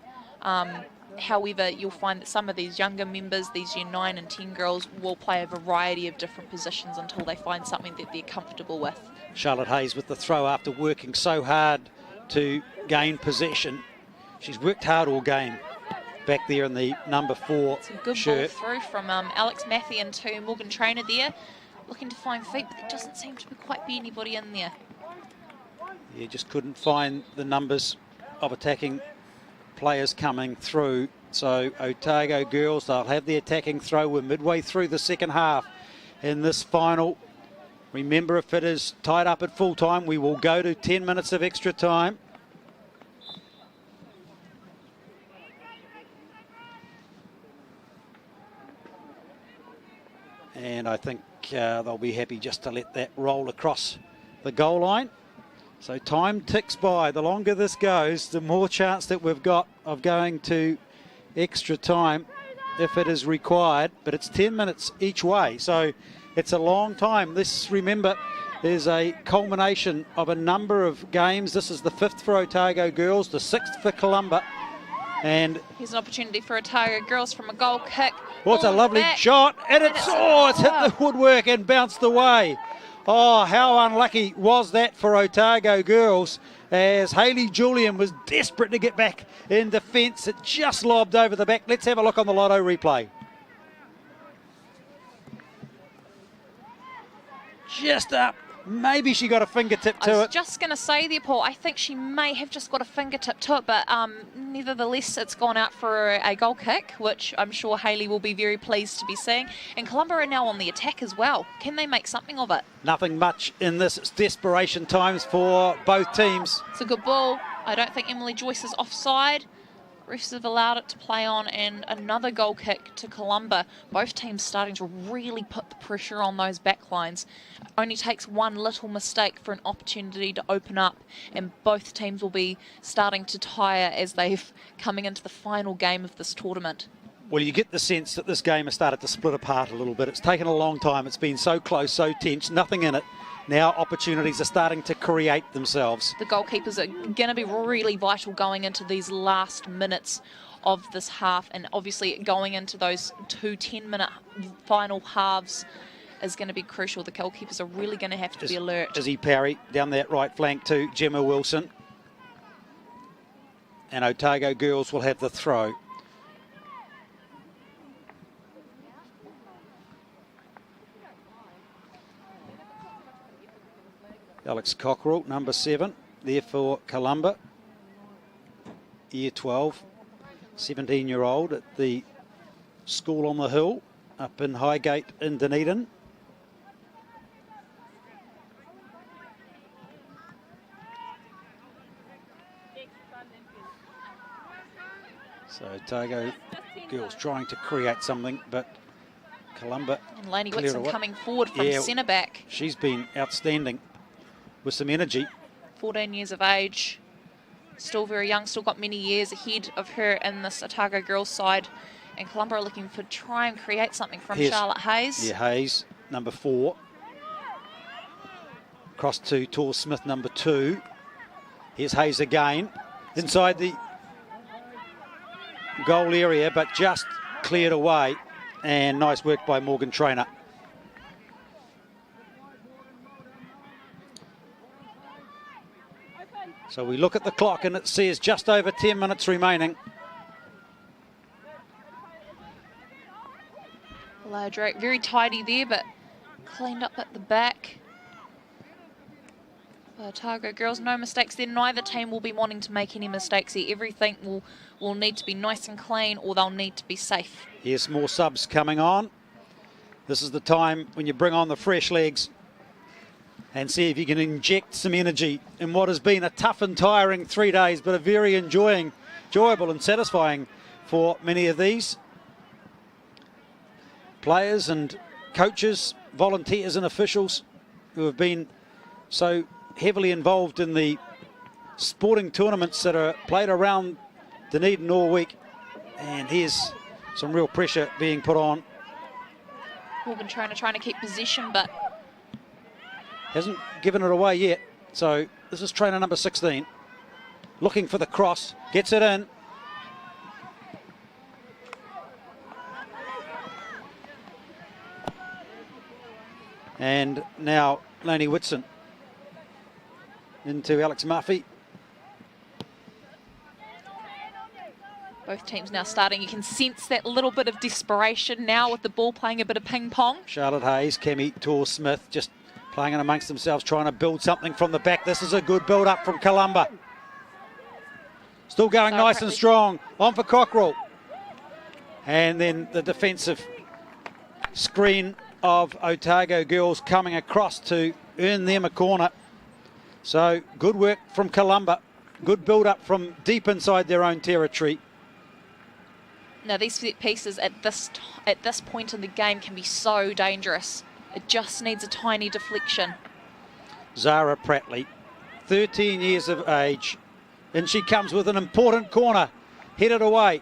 However, you'll find that some of these younger members, these year 9 and 10 girls, will play a variety of different positions until they find something that they're comfortable with. Charlotte Hayes with the throw after working so hard to gain possession. She's worked hard all game back there in the number 4 It's a good shirt. ball through from Alex Matthew to Morgan Trainer there, looking to find feet, but there doesn't seem to quite be anybody in there. Yeah, just couldn't find the numbers of attacking players coming through. So Otago girls, they'll have the attacking throw. We're midway through the second half in this final. Remember, if it is tied up at full time, we will go to 10 minutes of extra time. And I think they'll be happy just to let that roll across the goal line. So time ticks by. The longer this goes, the more chance that we've got of going to extra time if it is required. But it's 10 minutes each way, so it's a long time. This, remember, is a culmination of a number of games. This is the 5th for Otago girls, the 6th for Columba. And here's an opportunity for Otago girls from a goal kick. Oh, it's a lovely shot, and it's hit the woodwork and bounced away. Oh, how unlucky was that for Otago girls, as Hayley Julian was desperate to get back in defence. It just lobbed over the back. Let's have a look on the Lotto replay. Just up. Maybe she got a fingertip to it. I was just going to say there, Paul, I think she may have just got a fingertip to it, but nevertheless, it's gone out for a goal kick, which I'm sure Hayley will be very pleased to be seeing. And Columba are now on the attack as well. Can they make something of it? Nothing much in this. It's desperation times for both teams. It's a good ball. I don't think Emily Joyce is offside. Refs have allowed it to play on, and another goal kick to Columba. Both teams starting to really put the pressure on those back lines. It only takes one little mistake for an opportunity to open up, and both teams will be starting to tire as they're coming into the final game of this tournament. Well, you get the sense that this game has started to split apart a little bit. It's taken a long time. It's been so close, so tense, nothing in it. Now opportunities are starting to create themselves. The goalkeepers are going to be really vital going into these last minutes of this half, and obviously going into those 2 10-minute final halves is going to be crucial. The goalkeepers are really going to have to be alert. Izzy Parry down that right flank to Gemma Wilson. And Otago girls will have the throw. Alex Cockerell, number 7, there for Columba. Year 12, 17-year-old at the school on the hill up in Highgate in Dunedin. So Otago girls trying to create something, but Columba. And Lainey Whitson coming forward from centre back. She's been outstanding with some energy. 14 years of age, still very young, still got many years ahead of her in this Otago girls side. And Columba are looking for try and create something from Charlotte Hayes. Yeah, Hayes, number 4. Cross to Tor Smith, number 2. Here's Hayes again, inside the goal area, but just cleared away. And nice work by Morgan Traynor. So we look at the clock and it says just over 10 minutes remaining. Leah Drake very tidy there, but cleaned up at the back. Otago girls, no mistakes there. Neither team will be wanting to make any mistakes here. Everything will need to be nice and clean, or they'll need to be safe. Here's more subs coming on. This is the time when you bring on the fresh legs and see if you can inject some energy in what has been a tough and tiring 3 days, but a very enjoyable and satisfying for many of these players and coaches, volunteers and officials who have been so heavily involved in the sporting tournaments that are played around Dunedin all week. And here's some real pressure being put on. Morgan Traynor trying to keep possession, but hasn't given it away yet. So this is trainer number 16. Looking for the cross. Gets it in. And now Lainey Whitson into Alex Murphy. Both teams now starting. You can sense that little bit of desperation now with the ball playing a bit of ping pong. Charlotte Hayes, Cami Tor Smith just playing in amongst themselves, trying to build something from the back. This is a good build up from Columba. Still going nice and strong. On for Cockerell. And then the defensive screen of Otago girls coming across to earn them a corner. So good work from Columba. Good build up from deep inside their own territory. Now these set pieces at this point in the game can be so dangerous. It just needs a tiny deflection. Zara Prattley, 13 years of age, and she comes with an important corner, headed away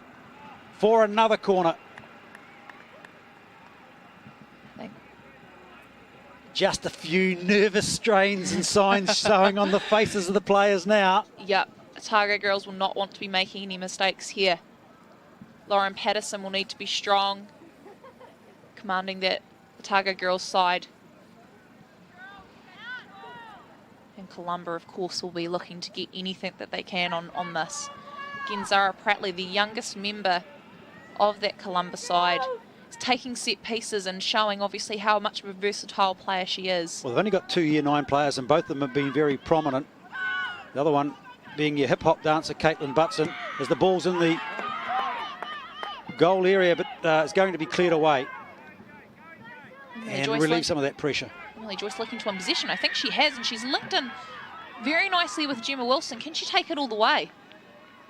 for another corner. Just a few nervous strains and signs showing on the faces of the players now. Yep, Otago girls will not want to be making any mistakes here. Lauren Patterson will need to be strong, commanding that Otago girls side. And Columba, of course, will be looking to get anything that they can on this. Again, Zara Prattley, the youngest member of that Columba side, is taking set pieces and showing, obviously, how much of a versatile player she is. Well, they've only got 2 Year 9 players, and both of them have been very prominent. The other one being your hip-hop dancer, Caitlin Butson, as the ball's in the goal area, but it's going to be cleared away and relieve some of that pressure. Emily Joyce looking to one position. I think she has, and she's linked in very nicely with Gemma Wilson. Can she take it all the way?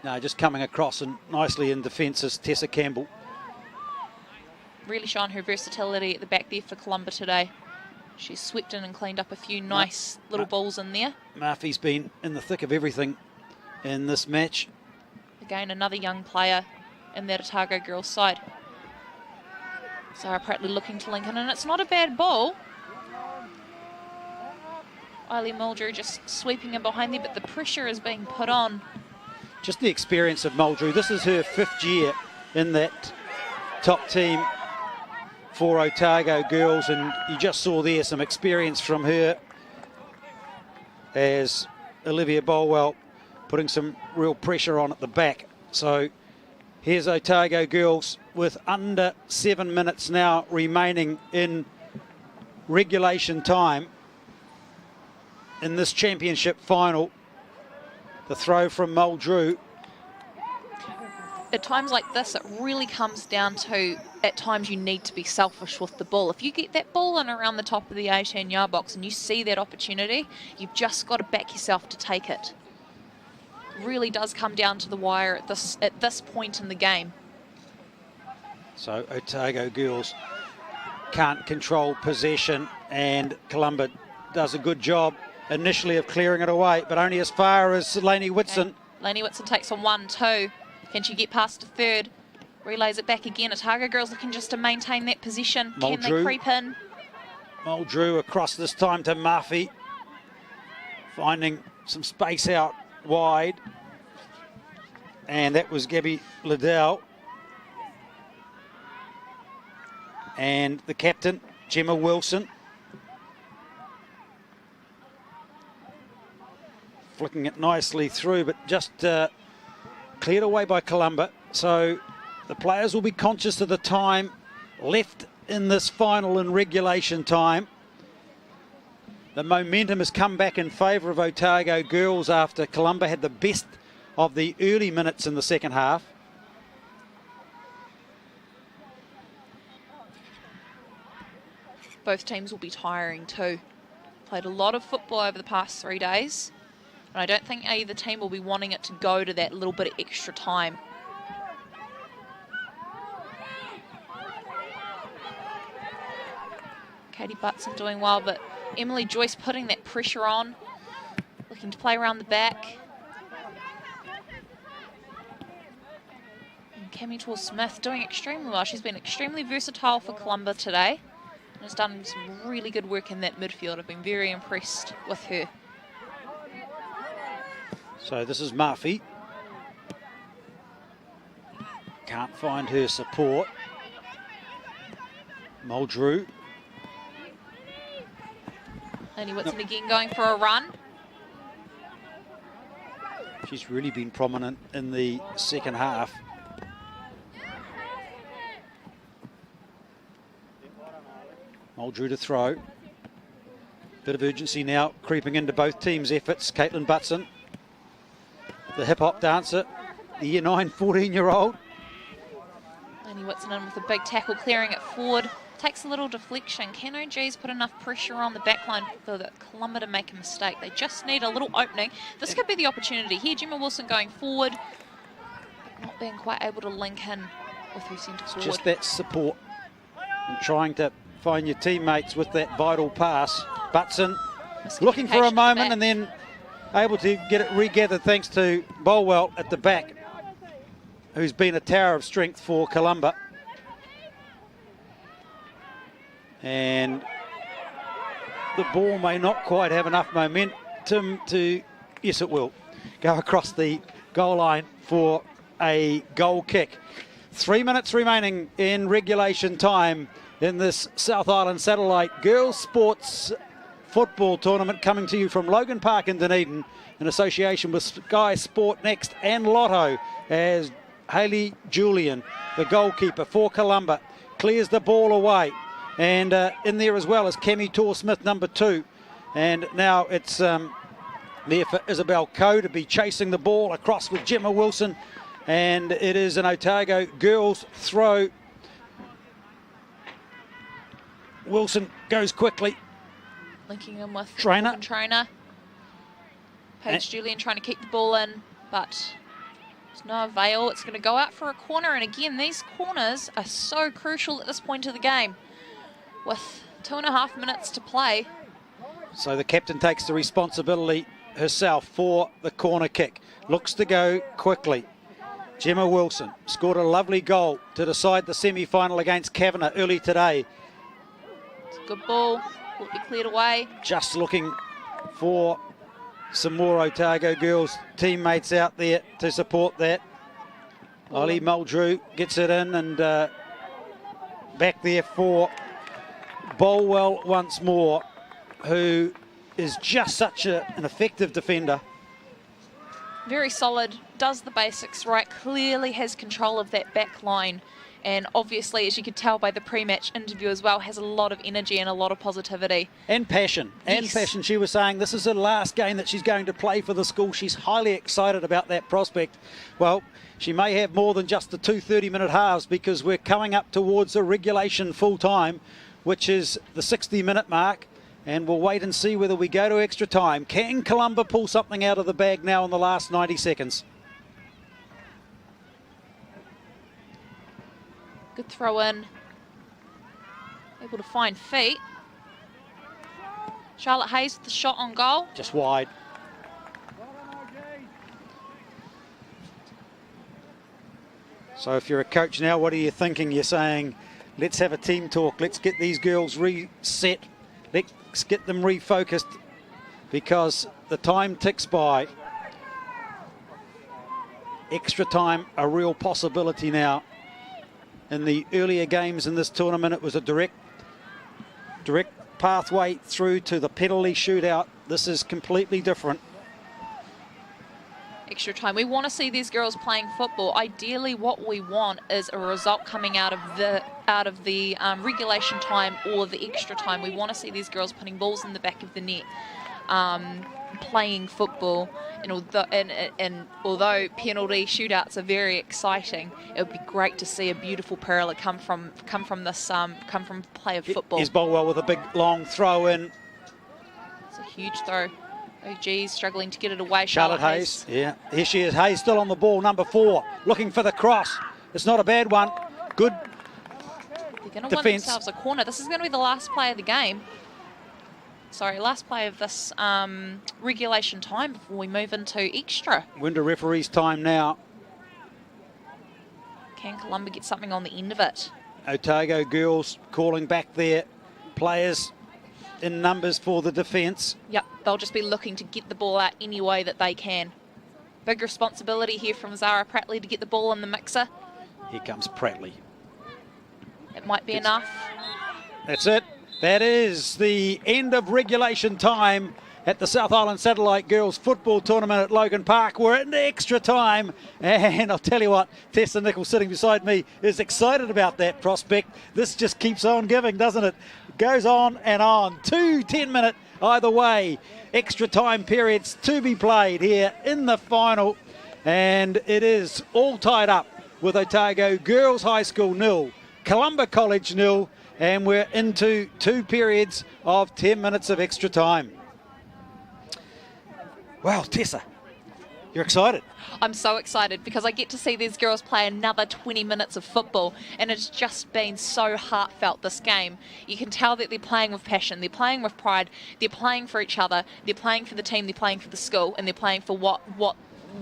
No, just coming across and nicely in defence is Tessa Campbell. Really showing her versatility at the back there for Columba today. She's swept in and cleaned up a few nice little balls in there. Murphy's been in the thick of everything in this match. Again, another young player in that Otago girls side. Zara Prattley looking to link in, and it's not a bad ball. Eileen Muldrew just sweeping in behind there, but the pressure is being put on. Just the experience of Muldrew. This is her 5th year in that top team for Otago girls, and you just saw there some experience from her as Olivia Bolwell putting some real pressure on at the back. So here's Otago girls with under 7 minutes now remaining in regulation time in this championship final. The throw from Muldrew. At times like this, it really comes down to, at times you need to be selfish with the ball. If you get that ball in around the top of the 18-yard box and you see that opportunity, you've just got to back yourself to take it. It really does come down to the wire at this point in the game. So Otago girls can't control possession, and Columba does a good job initially of clearing it away, but only as far as Lainey Whitson. Okay. Lainey Whitson takes on 1-2. Can she get past a third? Relays it back again. Otago girls looking just to maintain that position. Muldrew. Can they creep in? Muldrew across this time to Murphy, finding some space out wide, and that was Gabby Liddell. And the captain, Gemma Wilson, flicking it nicely through, but just cleared away by Columba. So the players will be conscious of the time left in this final in regulation time. The momentum has come back in favour of Otago girls after Columba had the best of the early minutes in the second half. Both teams will be tiring too. Played a lot of football over the past 3 days, and I don't think either team will be wanting it to go to that little bit of extra time. Katie Butson doing well, but Emily Joyce putting that pressure on, looking to play around the back. And Cammy Tall-Smith doing extremely well. She's been extremely versatile for Columba today and has done some really good work in that midfield. I've been very impressed with her. So this is Murphy. Can't find her support. Muldrew. Lainey Whitson again going for a run. She's really been prominent in the second half. Muldrew to throw. Bit of urgency now creeping into both teams' efforts. Caitlin Butson, the hip-hop dancer, the Year 9 14-year-old. Lainey Whitson in with a big tackle, clearing it forward. Takes a little deflection. Can OGs put enough pressure on the backline for the Columba to make a mistake? They just need a little opening. This could be the opportunity here. Gemma Wilson going forward, not being quite able to link in or through centre forward. Just that support and trying to find your teammates with that vital pass. Butson looking for a moment and then able to get it regathered thanks to Bolwell at the back, who's been a tower of strength for Columba. And the ball may not quite have enough momentum to, yes it will, go across the goal line for a goal kick. 3 minutes remaining in regulation time in this South Island Satellite Girls Sports Football Tournament, coming to you from Logan Park in Dunedin in association with Sky Sport Next and Lotto, as Hayley Julian, the goalkeeper for Columba, clears the ball away. And in there as well as Kemi Tor-Smith, number 2. And now it's there for Isabel Coe to be chasing the ball across with Gemma Wilson. And it is an Otago girls throw. Wilson goes quickly. Linking in with Trainer. Paige Julian trying to keep the ball in, but there's no avail. It's going to go out for a corner. And again, these corners are so crucial at this point of the game, with 2.5 minutes to play. So the captain takes the responsibility herself for the corner kick. Looks to go quickly. Gemma Wilson scored a lovely goal to decide the semi-final against Kavanagh early today. It's a good ball. Will be cleared away. Just looking for some more Otago girls teammates out there to support that. Ollie Muldrew gets it in, and back there for Bolwell once more, who is just such an effective defender. Very solid, does the basics right, clearly has control of that back line, and obviously, as you could tell by the pre-match interview as well, has a lot of energy and a lot of positivity. And passion. And Yes. passion. She was saying this is the last game that she's going to play for the school. She's highly excited about that prospect. Well, she may have more than just the 2 30-minute halves, because we're coming up towards a regulation full time, which is the 60-minute mark. And we'll wait and see whether we go to extra time. Can Columba pull something out of the bag now in the last 90 seconds? Good throw in. Able to find feet. Charlotte Hayes with the shot on goal. Just wide. So if you're a coach now, what are you thinking? You're saying, let's have a team talk. Let's get these girls reset. Let's get them refocused, because the time ticks by. Extra time, a real possibility now. In the earlier games in this tournament, it was a direct pathway through to the penalty shootout. This is completely different. Extra time. We want to see these girls playing football. Ideally, what we want is a result coming out of the regulation time or the extra time. We want to see these girls putting balls in the back of the net, playing football. And although penalty shootouts are very exciting, it would be great to see a beautiful parallel come from play of football. Is Bolwell with a big long throw in. It's a huge throw. OG's struggling to get it away. Charlotte Hayes. Yeah, here she is. Hayes still on the ball, number 4, looking for the cross. It's not a bad one. Good They're going to win defence. themselves a corner. This is going to be the last play of the game. Sorry, last play of this regulation time before we move into extra. Winter referee's time now. Can Columba get something on the end of it? Otago girls calling back their players in numbers for the defence. Yep, they'll just be looking to get the ball out any way that they can. Big responsibility here from Zara Prattley to get the ball in the mixer. Here comes Prattley. It might be enough. That's it. That is the end of regulation time at the South Island Satellite Girls Football Tournament at Logan Park. We're in extra time, and I'll tell you what, Tessa Nichols sitting beside me is excited about that prospect. This just keeps on giving, doesn't it? Goes on and on. 2 10-minute either way. Extra time periods to be played here in the final, and it is all tied up with Otago Girls High School 0, Columba College 0, and we're into 2 periods of 10 minutes of extra time. Well, Tessa, You're excited? I'm so excited because I get to see these girls play another 20 minutes of football, and it's just been so heartfelt, this game. You can tell that they're playing with passion, they're playing with pride, they're playing for each other, they're playing for the team, they're playing for the school, and they're playing for what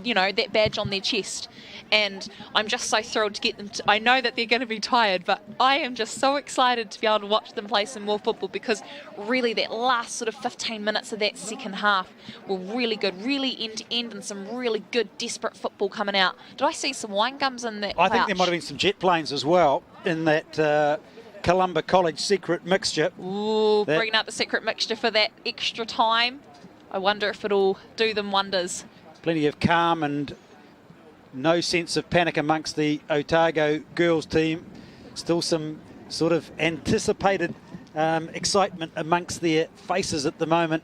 you know, that badge on their chest. And I'm just so thrilled to get them I know that they're going to be tired, but I am just so excited to be able to watch them play some more football, because really that last sort of 15 minutes of that second half were really good, really end to end, and some really good desperate football coming out. Did I see some wine gums in that I think pouch? there might have been some jet planes as well in that Columba College secret mixture. Ooh, bringing out the secret mixture for that extra time. I wonder if it'll do them wonders. Plenty of calm and no sense of panic amongst the Otago girls team. Still some sort of anticipated excitement amongst their faces at the moment.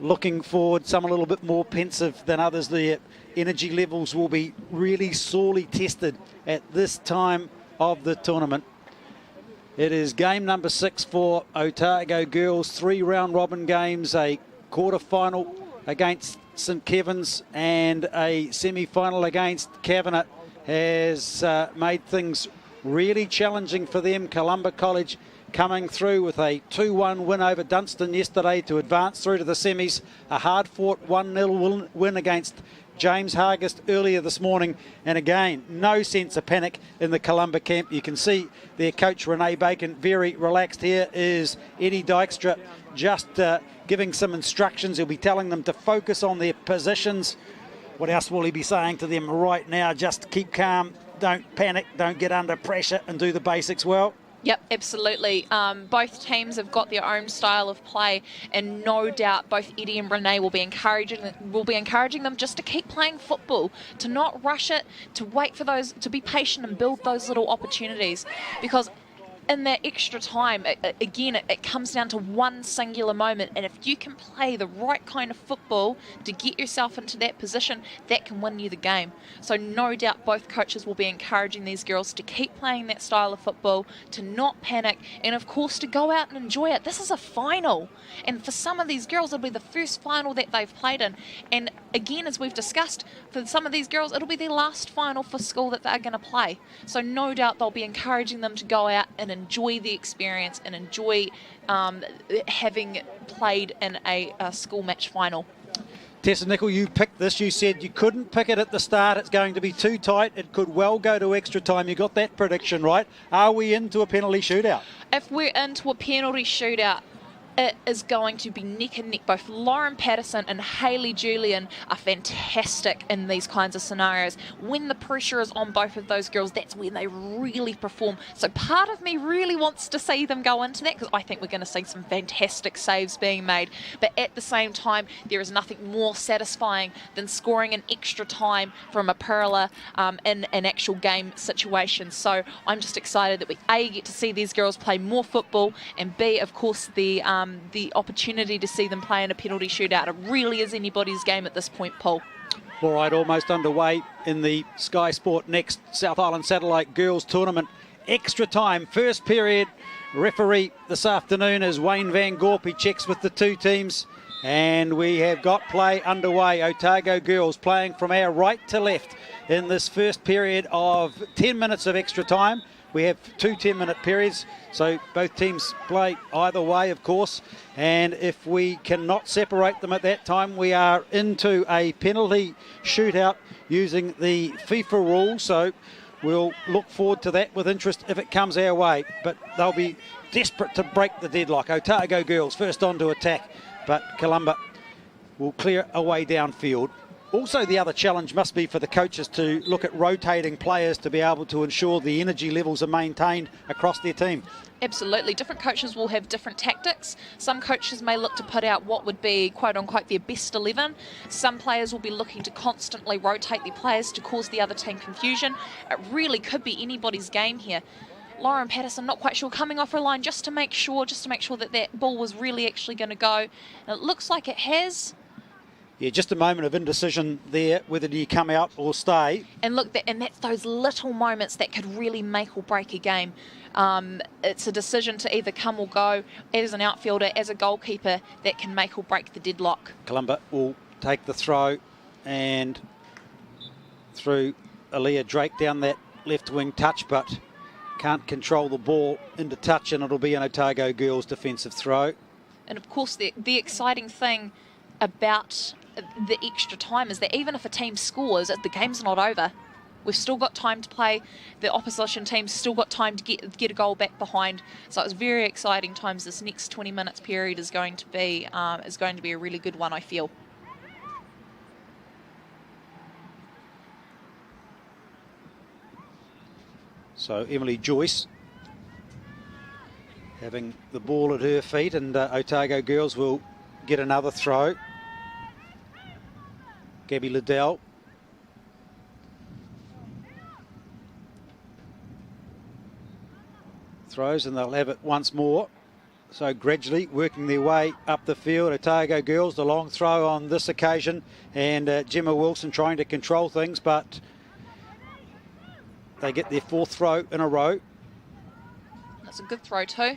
Looking forward, some a little bit more pensive than others. Their energy levels will be really sorely tested at this time of the tournament. It is game number 6 for Otago girls. 3 round robin games, a quarter-final against St Kevin's and a semi-final against Kavanagh has made things really challenging for them. Columba College coming through with a 2-1 win over Dunstan yesterday to advance through to the semis. A hard-fought 1-0 win against James Hargest earlier this morning, and again no sense of panic in the Columba camp. You can see their coach Renee Bacon very relaxed. Here is Eddie Dykstra just giving some instructions. He'll be telling them to focus on their positions. What else will he be saying to them right now? Just keep calm, don't panic, don't get under pressure, and do the basics well. Yep, absolutely. Both teams have got their own style of play, and no doubt both Eddie and Renee will be encouraging them just to keep playing football, to not rush it, to wait for those, to be patient and build those little opportunities, because in that extra time, it comes down to one singular moment, and if you can play the right kind of football to get yourself into that position, that can win you the game. So no doubt both coaches will be encouraging these girls to keep playing that style of football, to not panic, and of course to go out and enjoy it. This is a final, and for some of these girls it'll be the first final that they've played in, and again, as we've discussed, for some of these girls it'll be their last final for school that they're going to play. So no doubt they'll be encouraging them to go out and enjoy the experience and enjoy having played in a school match final. Tessa Nicol, you picked this. You said you couldn't pick it at the start. It's going to be too tight. It could well go to extra time. You got that prediction right. Are we into a penalty shootout? If we're into a penalty shootout, it is going to be neck and neck. Both Lauren Patterson and Hayley Julian are fantastic in these kinds of scenarios. When the pressure is on both of those girls, that's when they really perform. So part of me really wants to see them go into that, because I think we're going to see some fantastic saves being made. But at the same time, there is nothing more satisfying than scoring an extra time from a Perla in an actual game situation. So I'm just excited that we A, get to see these girls play more football, and B, of course, the opportunity to see them play in a penalty shootout. It really is anybody's game at this point, Paul. All right, almost underway in the Sky Sport Next South Island Satellite Girls Tournament. Extra time, first period. Referee this afternoon is Wayne Van Gorp. He checks with the two teams, and we have got play underway. Otago girls playing from our right to left in this first period of 10 minutes of extra time. We have 2 10-minute periods, so both teams play either way, of course. And if we cannot separate them at that time, we are into a penalty shootout using the FIFA rule. So we'll look forward to that with interest if it comes our way. But they'll be desperate to break the deadlock. Otago girls first on to attack, but Columba will clear away downfield. Also, the other challenge must be for the coaches to look at rotating players to be able to ensure the energy levels are maintained across their team. Absolutely. Different coaches will have different tactics. Some coaches may look to put out what would be, quote-unquote, their best 11. Some players will be looking to constantly rotate their players to cause the other team confusion. It really could be anybody's game here. Lauren Patterson, not quite sure, coming off her line just to make sure that that ball was really actually going to go. And it looks like it has. Yeah, just a moment of indecision there, whether you come out or stay. And look, and that's those little moments that could really make or break a game. It's a decision to either come or go. As an outfielder, as a goalkeeper, that can make or break the deadlock. Columba will take the throw, and through Leah Drake down that left wing touch, but can't control the ball into touch, and it'll be an Otago girls defensive throw. And of course, the exciting thing about the extra time is that even if a team scores, the game's not over. We've still got time to play. The opposition team's still got time to get a goal back behind. So it's very exciting times. This next 20 minutes period is going to be a really good one, I feel. So Emily Joyce having the ball at her feet, and Otago girls will get another throw. Gabby Liddell. Throws, and they'll have it once more. So gradually working their way up the field. Otago girls, the long throw on this occasion, and Gemma Wilson trying to control things, but they get their fourth throw in a row. That's a good throw too.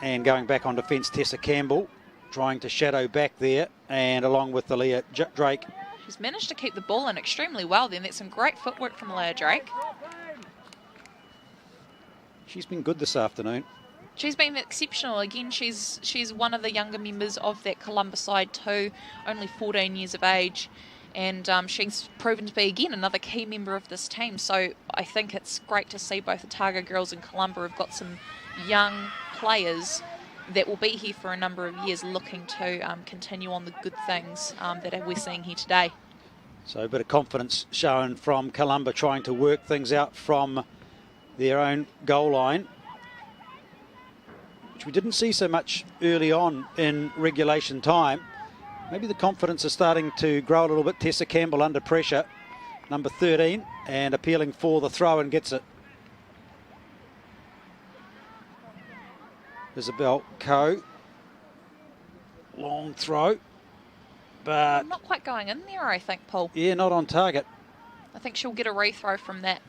And going back on defence, Tessa Campbell trying to shadow back there, and along with the Leah Drake. She's managed to keep the ball in extremely well then. That's some great footwork from Leah Drake. She's been good this afternoon. She's been exceptional. Again, she's one of the younger members of that Columba side too, only 14 years of age. And she's proven to be, again, another key member of this team. So I think it's great to see both Otago girls and Columba have got some young players that will be here for a number of years looking to continue on the good things that we're seeing here today. So a bit of confidence shown from Columba, trying to work things out from their own goal line, which we didn't see so much early on in regulation time. Maybe the confidence is starting to grow a little bit. Tessa Campbell under pressure, number 13, and appealing for the throw, and gets it. Isabel Coe, long throw, but not quite going in there, I think, Paul. Yeah, not on target. I think she'll get a rethrow from that.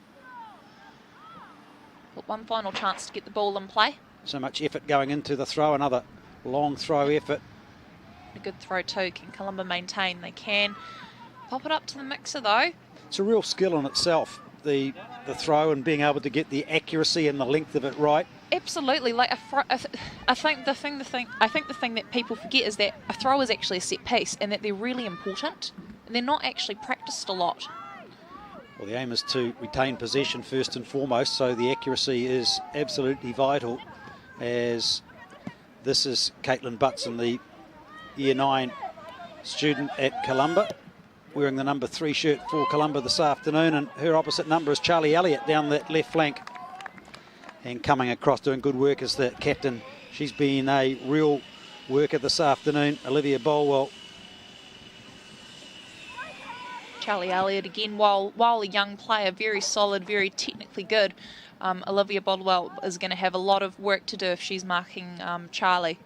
But one final chance to get the ball in play. So much effort going into the throw, another long throw effort. A good throw too. Can Columba maintain? They can. Pop it up to the mixer though. It's a real skill in itself, the throw, and being able to get the accuracy and the length of it right. Absolutely. Like I think the thing that people forget is that a throw is actually a set piece, and that they're really important, and they're not actually practiced a lot. Well, the aim is to retain possession first and foremost, so the accuracy is absolutely vital, as this is Caitlin Butson, the Year 9 student at Columba, wearing the number 3 shirt for Columba this afternoon, and her opposite number is Charlie Elliot down that left flank. And coming across doing good work is the captain. She's been a real worker this afternoon, Olivia Bolwell. Charlie Elliot again, while a young player, very solid, very technically good, Olivia Bodwell is going to have a lot of work to do if she's marking Charlie.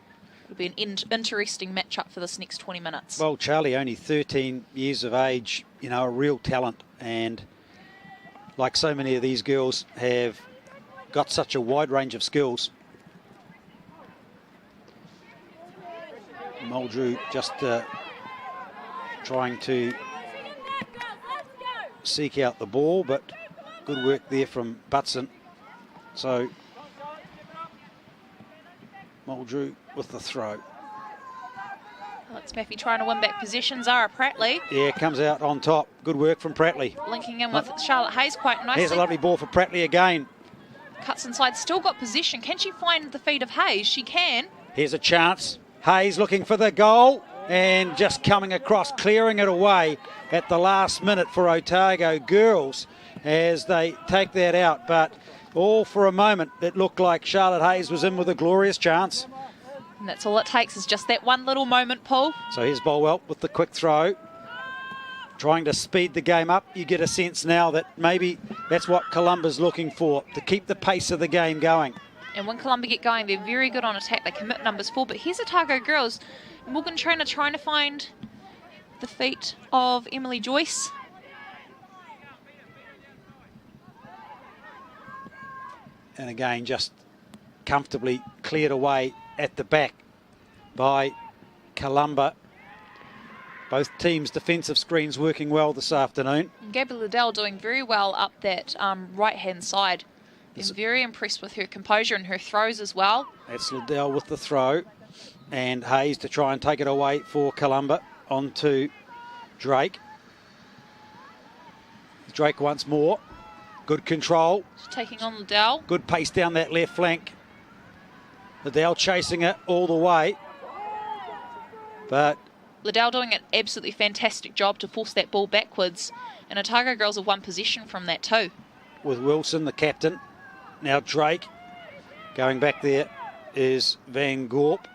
It'll be an interesting matchup for this next 20 minutes. Well, Charlie, only 13 years of age, you know, a real talent, and like so many of these girls have got such a wide range of skills. Muldrew just trying to seek out the ball, but good work there from Butson. So Muldrew with the throw. Alex Maffey trying to win back possession. Zara Prattley. Yeah, comes out on top. Good work from Prattley. Linking in with Charlotte Hayes quite nicely. Here's a lovely ball for Prattley again. Cuts inside, still got possession. Can she find the feet of Hayes? She can. Here's a chance. Hayes looking for the goal, and just coming across, clearing it away at the last minute for Otago girls as they take that out. But all for a moment, it looked like Charlotte Hayes was in with a glorious chance. And that's all it takes, is just that one little moment, Paul. So here's Bolwell with the quick throw. Trying to speed the game up. You get a sense now that maybe that's what Columba's looking for, to keep the pace of the game going. And when Columba get going, they're very good on attack. They commit numbers full. But here's Otago girls. Morgan Trainer trying to find the feet of Emily Joyce. And again, just comfortably cleared away at the back by Columba. Both teams' defensive screens working well this afternoon. Gabby Liddell doing very well up that right-hand side. Been very impressed with her composure and her throws as well. That's Liddell with the throw. And Hayes to try and take it away for Columba. On to Drake. Drake once more. Good control. She's taking on Liddell. Good pace down that left flank. Liddell chasing it all the way. But Liddell doing an absolutely fantastic job to force that ball backwards. And Otago girls have won possession from that too. With Wilson, the captain. Now Drake. Going back there is Van Gorp.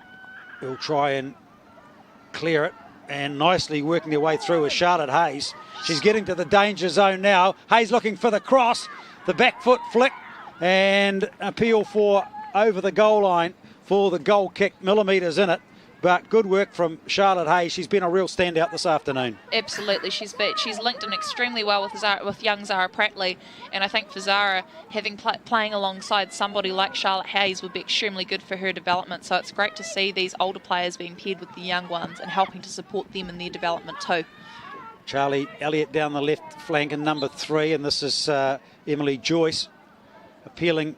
Who'll try and clear it. And nicely working their way through is Charlotte Hayes. She's getting to the danger zone now. Hayes looking for the cross. The back foot flick. And appeal for over the goal line for the goal kick. Millimetres in it. But good work from Charlotte Hayes. She's been a real standout this afternoon. Absolutely, she's linked in extremely well with young Zara Prattley, and I think for Zara, playing alongside somebody like Charlotte Hayes would be extremely good for her development. So it's great to see these older players being paired with the young ones and helping to support them in their development too. Charlie Elliot down the left flank in number 3, and this is Emily Joyce appealing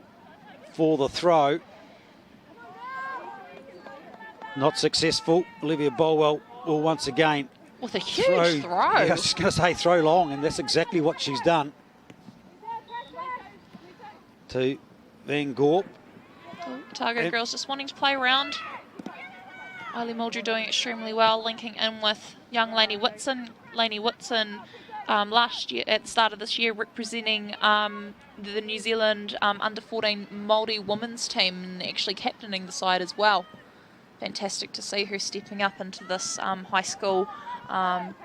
for the throw. Not successful. Olivia Bolwell will once again with a huge throw. Yeah, I was just going to say throw long, and that's exactly what she's done. To Van Gorp. Otago girls just wanting to play around. Eiley Muldrew doing extremely well, linking in with young Lainey Whitson. Lainey Whitson last year, at the start of this year, representing the New Zealand under-14 Māori women's team and actually captaining the side as well. Fantastic to see her stepping up into this high school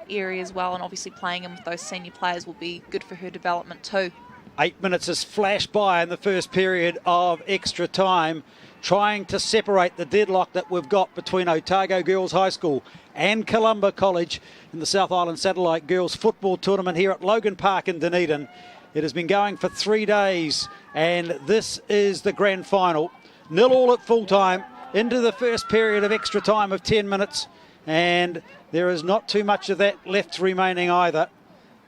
area as well, and obviously playing in with those senior players will be good for her development too. 8 minutes has flashed by in the first period of extra time, trying to separate the deadlock that we've got between Otago Girls High School and Columba College in the South Island Satellite Girls Football Tournament here at Logan Park in Dunedin. It has been going for 3 days, and this is the grand final. 0-0 at full time. Into the first period of extra time of 10 minutes, and there is not too much of that left remaining either,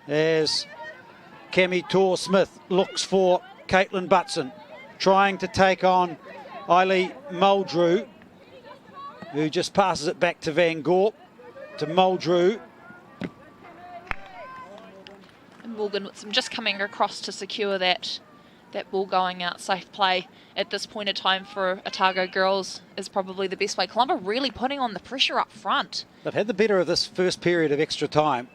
as Cami Torr-Smith looks for Caitlin Butson, trying to take on Eiley Muldrew, who just passes it back to Van Gorp, to Muldrew. And Morgan Whitson just coming across to secure that ball going out. Safe play at this point of time for Otago girls is probably the best way. Columba really putting on the pressure up front. They've had the better of this first period of extra time.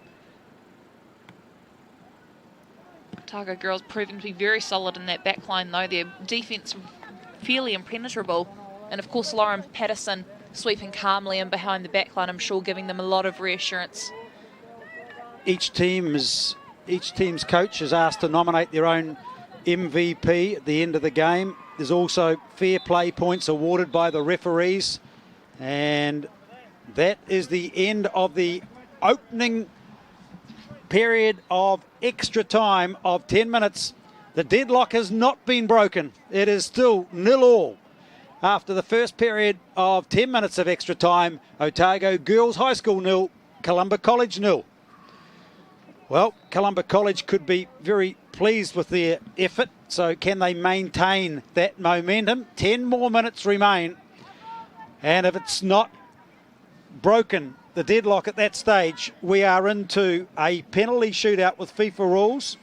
Otago girls proving to be very solid in that back line though. Their defence fairly impenetrable. And of course Lauren Patterson sweeping calmly in behind the back line, I'm sure giving them a lot of reassurance. Each team's coach is asked to nominate their own MVP at the end of the game. There's also fair play points awarded by the referees, and that is the end of the opening period of extra time of 10 minutes. The deadlock has not been broken. It is still 0-0 after the first period of 10 minutes of extra time. Otago Girls High School 0, Columba College 0. Well, Columba College could be very pleased with their effort. So can they maintain that momentum? 10 more minutes remain. And if it's not broken, the deadlock at that stage, we are into a penalty shootout with FIFA rules.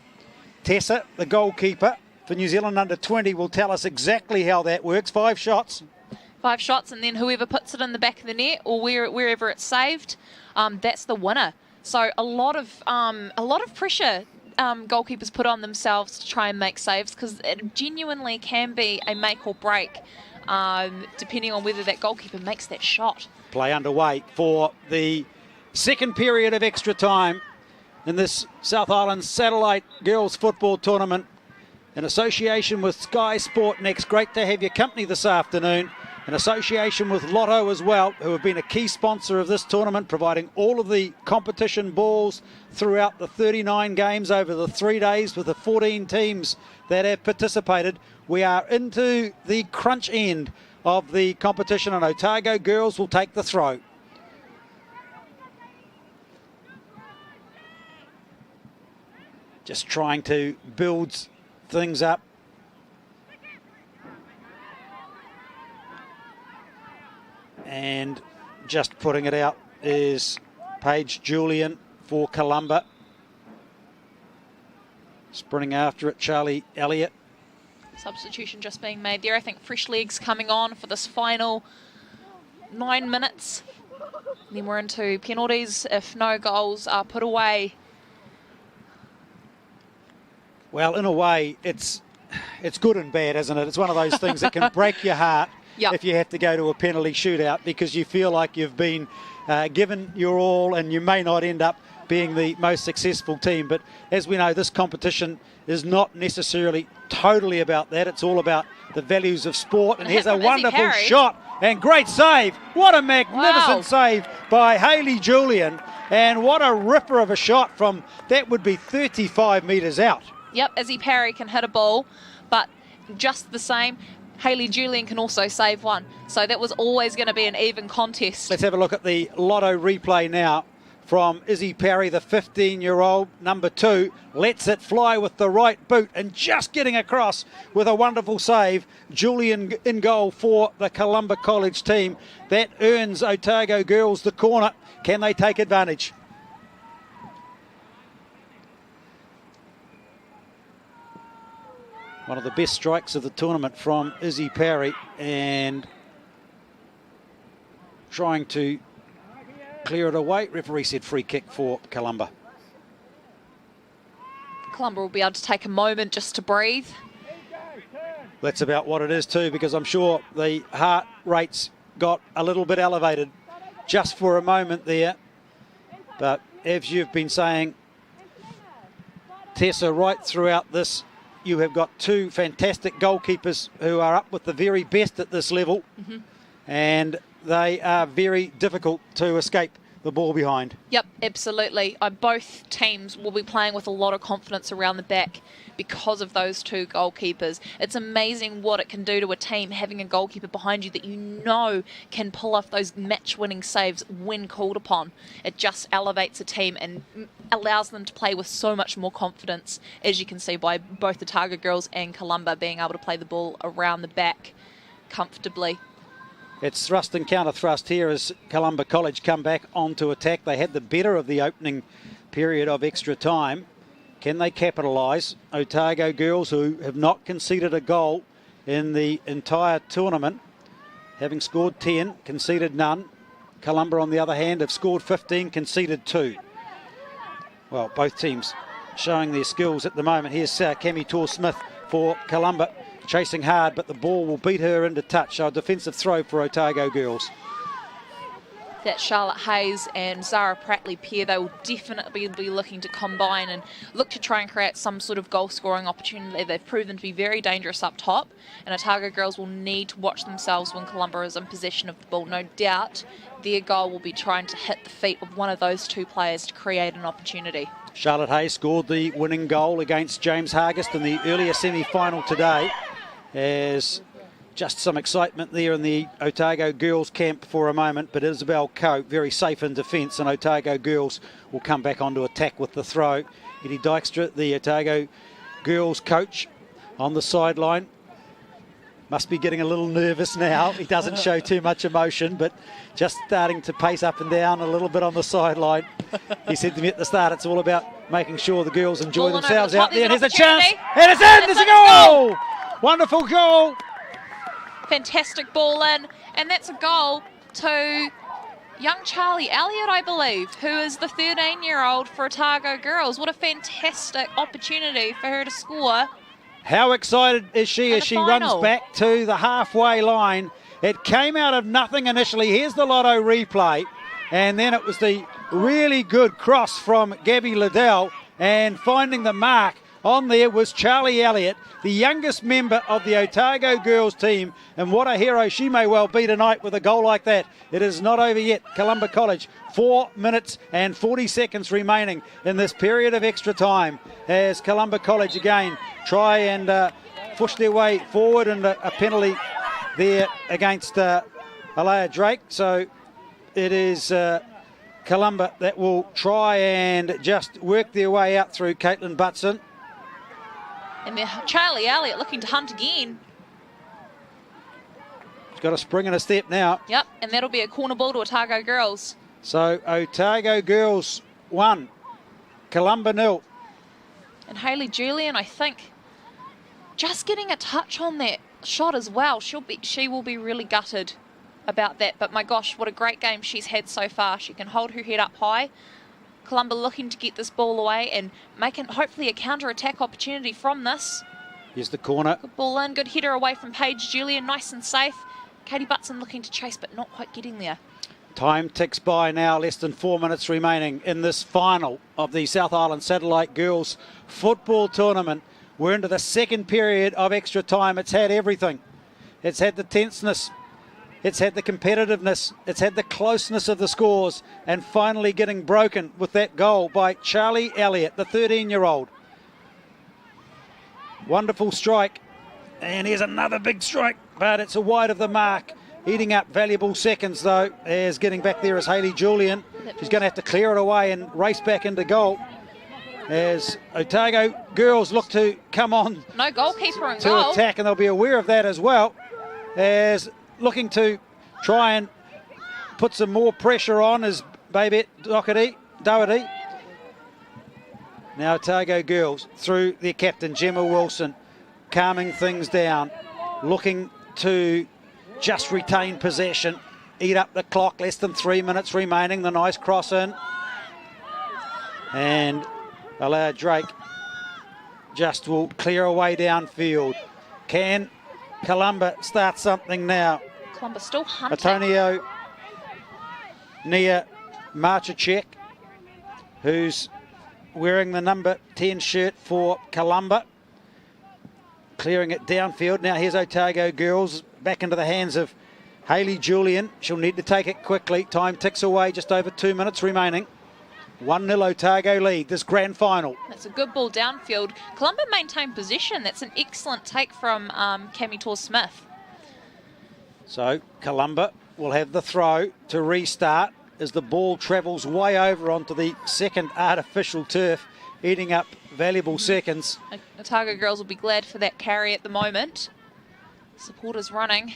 Tessa, the goalkeeper for New Zealand under-20, will tell us exactly how that works. 5 shots. 5 shots, and then whoever puts it in the back of the net or wherever it's saved, that's the winner. So a lot of pressure goalkeepers put on themselves to try and make saves, because it genuinely can be a make or break depending on whether that goalkeeper makes that shot. Play underway for the second period of extra time in this South Island Satellite Girls Football Tournament in association with skysportnext. Great to have your company this afternoon. In association with Lotto as well, who have been a key sponsor of this tournament, providing all of the competition balls throughout the 39 games over the 3 days with the 14 teams that have participated. We are into the crunch end of the competition, and Otago girls will take the throw. just trying to build things up. And just putting it out is Paige Julian for Columba. Sprinting after it, Charlie Elliot. Substitution just being made there. I think fresh legs coming on for this final 9 minutes. Then we're into penalties if no goals are put away. Well, in a way, it's good and bad, isn't it? It's one of those things that can break your heart if you have to go to a penalty shootout, because you feel like you've been given your all and you may not end up being the most successful team. But as we know, this competition is not necessarily totally about that. It's all about the values of sport. And here's a wonderful shot and great save. What a magnificent save by Hayley Julian. And what a ripper of a shot from, that would be 35 metres out. Yep, Izzy Parry can hit a ball, but just the same, Hayley Julian can also save one. So that was always going to be an even contest. Let's have a look at the Lotto replay now from Izzy Parry, the 15-year-old, number 2. Lets it fly with the right boot and just getting across with a wonderful save. Julian in goal for the Columba College team. That earns Otago girls the corner. Can they take advantage? One of the best strikes of the tournament from Izzy Parry, and trying to clear it away. Referee said free kick for Columba. Columba will be able to take a moment just to breathe. That's about what it is too, because I'm sure the heart rates got a little bit elevated just for a moment there. But as you've been saying, Tessa, right throughout this, you have got 2 fantastic goalkeepers who are up with the very best at this level, and they are very difficult to escape the ball behind. Yep, absolutely. Both teams will be playing with a lot of confidence around the back because of those 2 goalkeepers. It's amazing what it can do to a team having a goalkeeper behind you that you know can pull off those match-winning saves when called upon. It just elevates a team and allows them to play with so much more confidence, as you can see by both the Otago girls and Columba being able to play the ball around the back comfortably. It's thrust and counter thrust here as Columba College come back onto attack. They had the better of the opening period of extra time. Can they capitalise? Otago girls, who have not conceded a goal in the entire tournament, having scored 10, conceded none. Columba, on the other hand, have scored 15, conceded 2. Well, both teams showing their skills at the moment. Here's Cami Torr-Smith for Columba, chasing hard, but the ball will beat her into touch. So a defensive throw for Otago girls. That Charlotte Hayes and Zara Prattley pair, they will definitely be looking to combine and look to try and create some sort of goal-scoring opportunity. They've proven to be very dangerous up top, and Otago girls will need to watch themselves when Columba is in possession of the ball. No doubt their goal will be trying to hit the feet of one of those 2 players to create an opportunity. Charlotte Hayes scored the winning goal against James Hargest in the earlier semi-final today. As just some excitement there in the Otago girls camp for a moment, but Isabel Coe very safe in defence, and Otago girls will come back onto attack with the throw. Eddie Dykstra, the Otago girls coach, on the sideline. Must be getting a little nervous now. He doesn't show too much emotion, but just starting to pace up and down a little bit on the sideline. He said to me at the start, it's all about making sure the girls enjoy themselves out there. And here's a chance, and it's in, there's a goal! Wonderful goal! Fantastic ball in, and that's a goal to young Charlie Elliot, I believe, who is the 13-year-old for Otago girls. What a fantastic opportunity for her to score. How excited is she as she runs back to the halfway line? It came out of nothing initially. Here's the Lotto replay, and then it was the really good cross from Gabby Liddell, and finding the mark on there was Charlie Elliot, the youngest member of the Otago girls team, and what a hero she may well be tonight with a goal like that. It is not over yet. Columba College, 4 minutes and 40 seconds remaining in this period of extra time, as Columba College again try and push their way forward, and a penalty there against Leah Drake. So it is Columba that will try and just work their way out through Caitlin Butson. And Charlie Elliot looking to hunt again. She's got a spring and a step now. Yep, and that'll be a corner ball to Otago girls. So Otago girls 1, Columba 0. And Hayley Julian, I think, just getting a touch on that shot as well. She will be really gutted about that. But my gosh, what a great game she's had so far. She can hold her head up high. Columba looking to get this ball away and making hopefully a counter-attack opportunity from this. Here's the corner. Good ball in, good header away from Paige Julian, nice and safe. Katie Butson looking to chase but not quite getting there. Time ticks by now, less than 4 minutes remaining in this final of the South Island Satellite Girls Football Tournament. We're into the second period of extra time. It's had everything. It's had the tenseness. It's had the competitiveness. It's had the closeness of the scores, and finally getting broken with that goal by Charlie Elliott, the 13-year-old. Wonderful strike. And here's another big strike, but it's a wide of the mark. Eating up valuable seconds, though, as getting back there is Hayley Julian. She's going to have to clear it away and race back into goal. As Otago girls look to come on No goalkeeper in to goal. attack, and they'll be aware of that as well, as looking to try and put some more pressure on is Babette Doherty. Now Otago girls through their captain Gemma Wilson, calming things down, looking to just retain possession, eat up the clock, less than 3 minutes remaining. The nice cross in, and Leah Drake just will clear away downfield. Can Columba start something now? Columba still hunting. Antonio Nia Marchacek, who's wearing the number 10 shirt for Columba, clearing it downfield. Now here's Otago girls back into the hands of Hayley Julian. She'll need to take it quickly. Time ticks away, just over 2 minutes remaining. 1-0 Otago lead this grand final. That's a good ball downfield. Columba maintained possession. That's an excellent take from Cami Torr-Smith. So Columba will have the throw to restart as the ball travels way over onto the second artificial turf, eating up valuable seconds. Otago girls will be glad for that carry at the moment. Supporters running.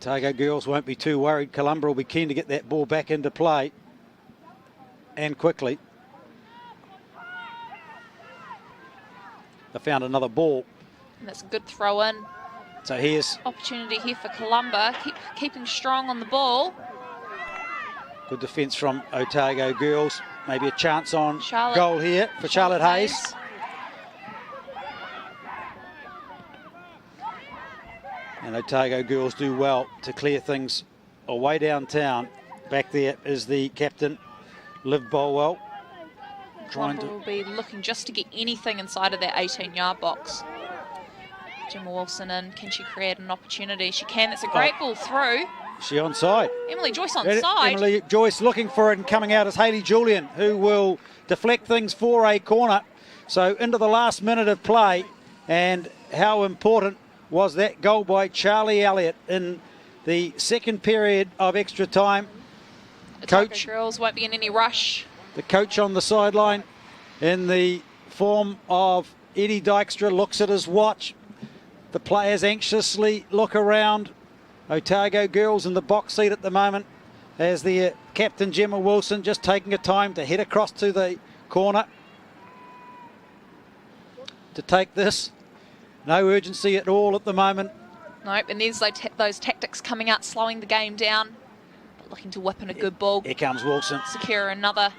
Otago girls won't be too worried. Columba will be keen to get that ball back into play, and quickly. They found another ball. And that's a good throw in. So here's Opportunity here for Columba. Keeping strong on the ball. good defence from Otago girls. Maybe a chance on Charlotte. goal here for Charlotte Hayes. And Otago girls do well to clear things away downtown. Back there is the captain, Liv Bolwell. Columba will be looking just to get anything inside of that 18-yard box. Gemma Wilson in. Can she create an opportunity? She can. That's a great ball through. She onside. Emily Joyce onside. Emily Joyce looking for it, and coming out is Hayley Julian, who will deflect things for a corner. So into the last minute of play, and how important was that goal by Charlie Elliott in the second period of extra time. Coach girls won't be in any rush. The coach on the sideline in the form of Eddie Dykstra looks at his watch. The players anxiously look around. Otago girls in the box seat at the moment, as the captain Gemma Wilson just taking a time to head across to the corner to take this. No urgency at all at the moment. Nope, and there's those tactics coming out, slowing the game down, but looking to whip in a good ball. Here comes Wilson. Secure another.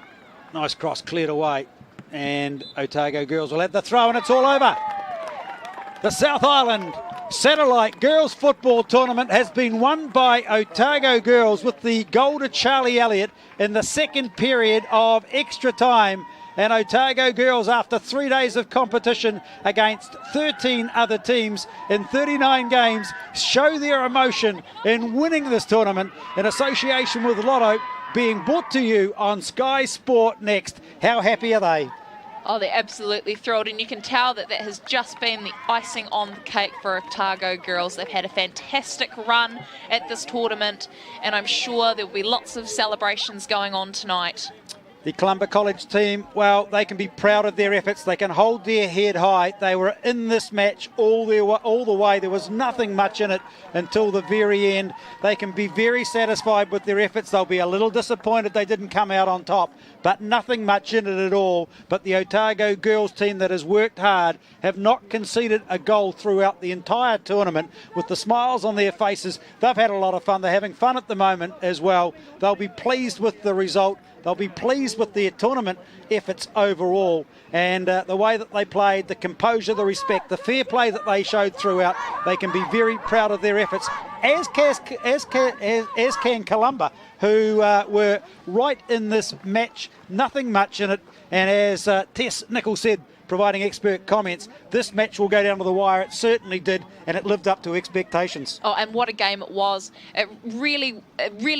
Nice cross cleared away, and Otago girls will have the throw, and it's all over. The South Island Satellite Girls Football Tournament has been won by Otago girls with the goal to Charlie Elliott in the second period of extra time. And Otago girls, after 3 days of competition against 13 other teams in 39 games, show their emotion in winning this tournament in association with Lotto, being brought to you on Sky Sport Next. How happy are they? Oh, they're absolutely thrilled, and you can tell that that has just been the icing on the cake for Otago girls. They've had a fantastic run at this tournament, and I'm sure there'll be lots of celebrations going on tonight. The Columba College team, well, they can be proud of their efforts. They can hold their head high. They were in this match all the way. There was nothing much in it until the very end. They can be very satisfied with their efforts. They'll be a little disappointed they didn't come out on top, but nothing much in it at all. But the Otago girls team that has worked hard have not conceded a goal throughout the entire tournament. With the smiles on their faces, they've had a lot of fun. They're having fun at the moment as well. They'll be pleased with the result. They'll be pleased with their tournament efforts overall, and the way that they played, the composure, the respect, the fair play that they showed throughout. They can be very proud of their efforts, as can Columba, who were right in this match, nothing much in it, and as Tess Nichols said, providing expert comments, this match will go down to the wire. It certainly did, and it lived up to expectations. Oh, and what a game it was. It really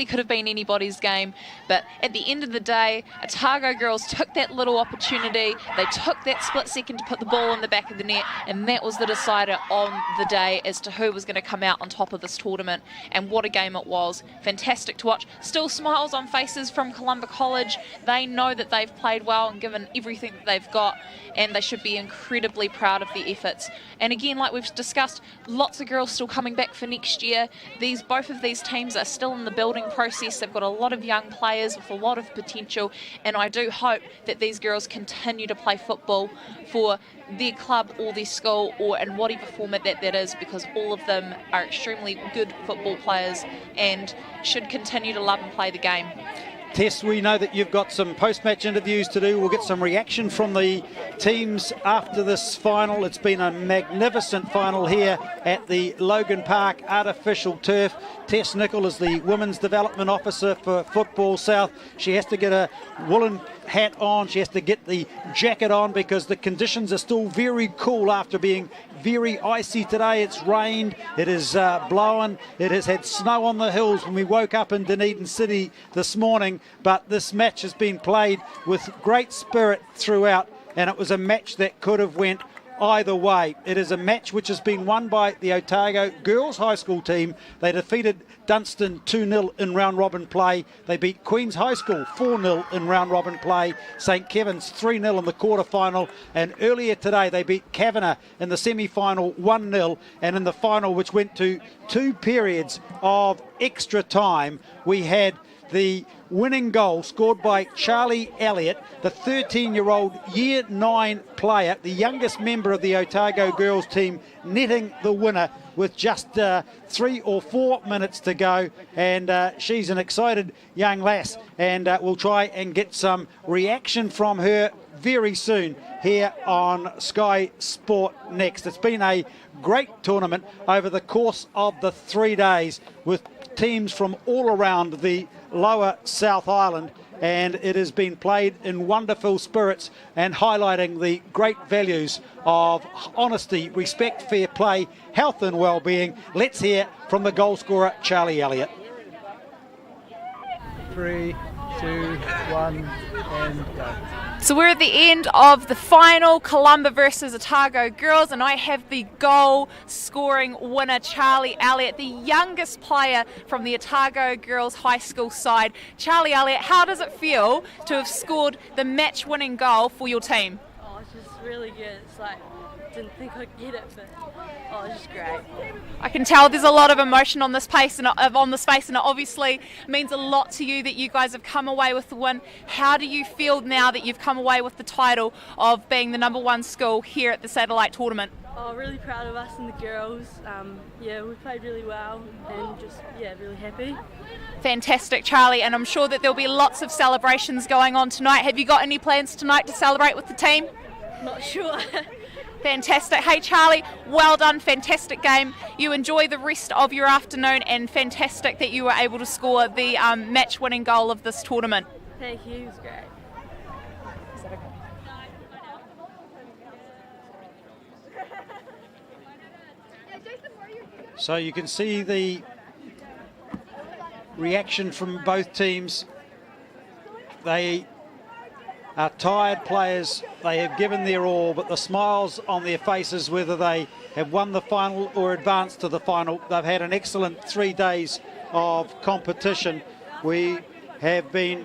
could have been anybody's game, but at the end of the day, Otago girls took that little opportunity. They took that split second to put the ball in the back of the net, and that was the decider on the day as to who was going to come out on top of this tournament. And what a game it was. Fantastic to watch. Still smiles on faces from Columba College. They know that they've played well and given everything that they've got, and they should be incredibly proud of their efforts. And again, like we've discussed, lots of girls still coming back for next year. Both of these teams are still in the building process. They've got a lot of young players with a lot of potential, and I do hope that these girls continue to play football for their club or their school, or in whatever format that is, because all of them are extremely good football players and should continue to love and play the game. Tess, we know that you've got some post-match interviews to do. We'll get some reaction from the teams after this final. It's been a magnificent final here at the Logan Park artificial turf. Tess Nicholl is the Women's Development Officer for Football South. She has to get a woolen hat on. She has to get the jacket on because the conditions are still very cool after being very icy today. It's rained, it is blowing, it has had snow on the hills when we woke up in Dunedin City this morning, but this match has been played with great spirit throughout, and it was a match that could have went either way. It is a match which has been won by the Otago girls high school team. They defeated Dunstan 2-0 in round robin play. They beat Queen's High School 4-0 in round robin play. St Kevin's 3-0 in the quarter final, and earlier today they beat Kavanagh in the semi-final 1-0, and in the final, which went to 2 periods of extra time, we had the winning goal scored by Charlie Elliot, the 13-year-old Year 9 player, the youngest member of the Otago girls team, netting the winner with just 3 or 4 minutes to go. And she's an excited young lass, and we'll try and get some reaction from her very soon here on Sky Sport Next. It's been a great tournament over the course of the 3 days with teams from all around the lower South Island, and it has been played in wonderful spirits and highlighting the great values of honesty, respect, fair play, health and well-being. Let's hear from the goal scorer, Charlie Elliott. 3, 2, 1, and go. So we're at the end of the final, Columba versus Otago girls, and I have the goal scoring winner, Charlie Elliott, the youngest player from the Otago girls high school side. Charlie Elliott, how does it feel to have scored the match winning goal for your team? Oh, it's just really good. It's like, didn't think I'd get it, but oh, it's just great. I can tell there's a lot of emotion on this face, and on this face, and it obviously means a lot to you that you guys have come away with the win. How do you feel now that you've come away with the title of being the #1 school here at the Satellite Tournament? Oh, really proud of us and the girls. Yeah, we played really well, and just really happy. Fantastic, Charlie, and I'm sure that there'll be lots of celebrations going on tonight. Have you got any plans tonight to celebrate with the team? Not sure. Fantastic. Hey, Charlie, well done. Fantastic game. You enjoy the rest of your afternoon, and fantastic that you were able to score the match-winning goal of this tournament. Thank you. It was great. So you can see the reaction from both teams. They are tired players. They have given their all, but the smiles on their faces, whether they have won the final or advanced to the final, they've had an excellent 3 days of competition. We have been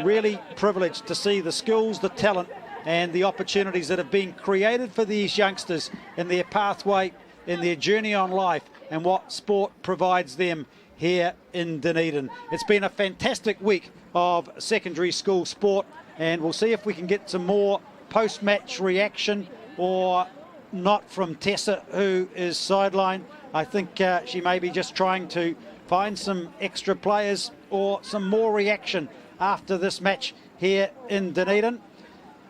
really privileged to see the skills, the talent and the opportunities that have been created for these youngsters in their pathway, in their journey on life, and what sport provides them here in Dunedin. It's been a fantastic week of secondary school sport, and we'll see if we can get some more post-match reaction or not from Tessa, who is sidelined. I think she may be just trying to find some extra players or some more reaction after this match here in Dunedin.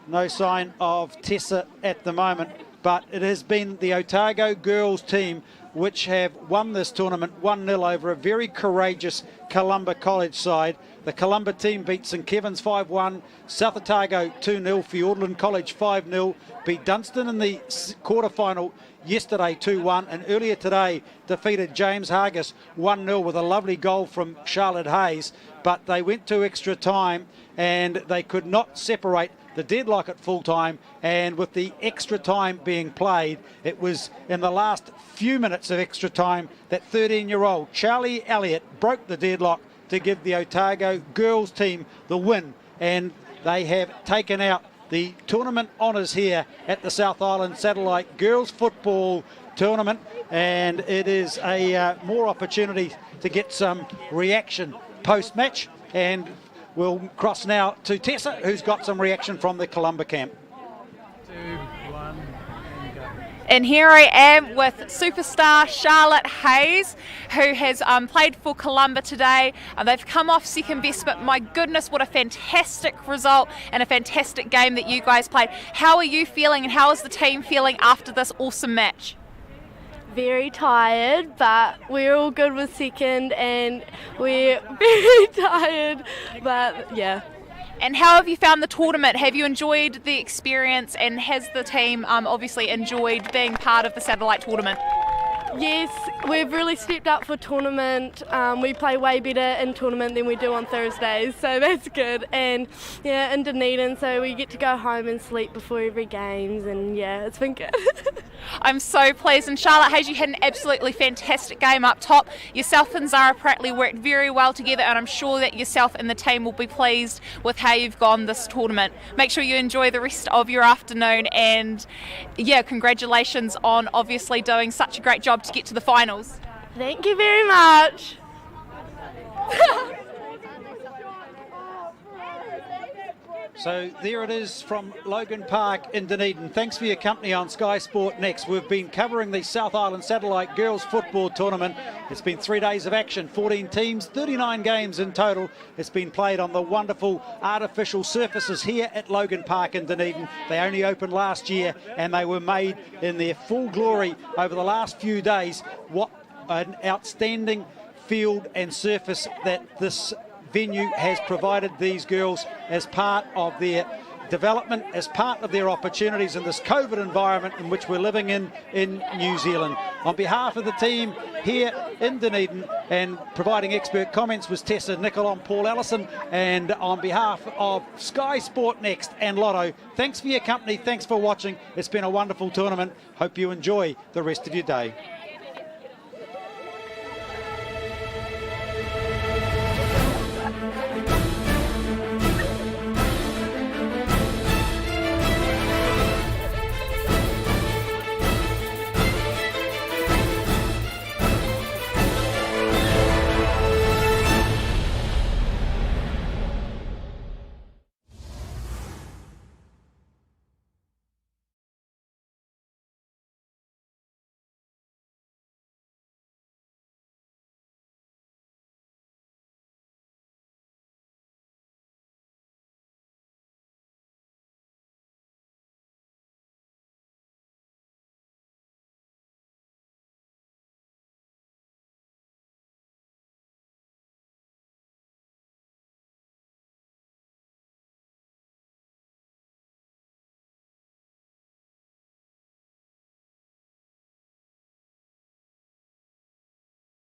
No sign of Tessa at the moment, but it has been the Otago girls team which have won this tournament 1-0 over a very courageous Columba College side. The Columba team beat St Kevin's 5-1, South Otago 2-0, Fiordland College 5-0, beat Dunstan in the quarter-final yesterday 2-1, and earlier today defeated James Hargis 1-0 with a lovely goal from Charlotte Hayes. But they went to extra time and they could not separate the deadlock at full time, and with the extra time being played, it was in the last few minutes of extra time that 13-year-old Charlie Elliot broke the deadlock to give the Otago girls team the win, and they have taken out the tournament honours here at the South Island Satellite Girls Football Tournament, and it is a more opportunity to get some reaction post-match. And we'll cross now to Tessa, who's got some reaction from the Columba camp. 2, 1, and go. And here I am with superstar Charlotte Hayes, who has played for Columba today. They've come off second best, but my goodness, what a fantastic result and a fantastic game that you guys played. How are you feeling and how is the team feeling after this awesome match? Very tired, but we're all good with second and we're very tired, but yeah. And how have you found the tournament? Have you enjoyed the experience, and has the team obviously enjoyed being part of the satellite tournament? Yes, we've really stepped up for tournament. We play way better in tournament than we do on Thursdays, so that's good. And yeah, in Dunedin, so we get to go home and sleep before every games, and yeah, it's been good. I'm so pleased. And Charlotte Hayes, you had an absolutely fantastic game up top. Yourself and Zara Prattley worked very well together, and I'm sure that yourself and the team will be pleased with how you've gone this tournament. Make sure you enjoy the rest of your afternoon, and yeah, congratulations on obviously doing such a great job to get to the finals. Thank you very much. So there it is from Logan Park in Dunedin. Thanks for your company on Sky Sport Next. We've been covering the South Island Satellite Girls Football Tournament. It's been 3 days of action, 14 teams, 39 games in total. It's been played on the wonderful artificial surfaces here at Logan Park in Dunedin. They only opened last year and they were made in their full glory over the last few days. What an outstanding field and surface that this venue has provided these girls as part of their development, as part of their opportunities in this COVID environment in which we're living in New Zealand. On behalf of the team here in Dunedin, and providing expert comments was Tessa Nichol and Paul Allison, and on behalf of Sky Sport Next and Lotto, thanks for your company, thanks for watching. It's been a wonderful tournament. Hope you enjoy the rest of your day.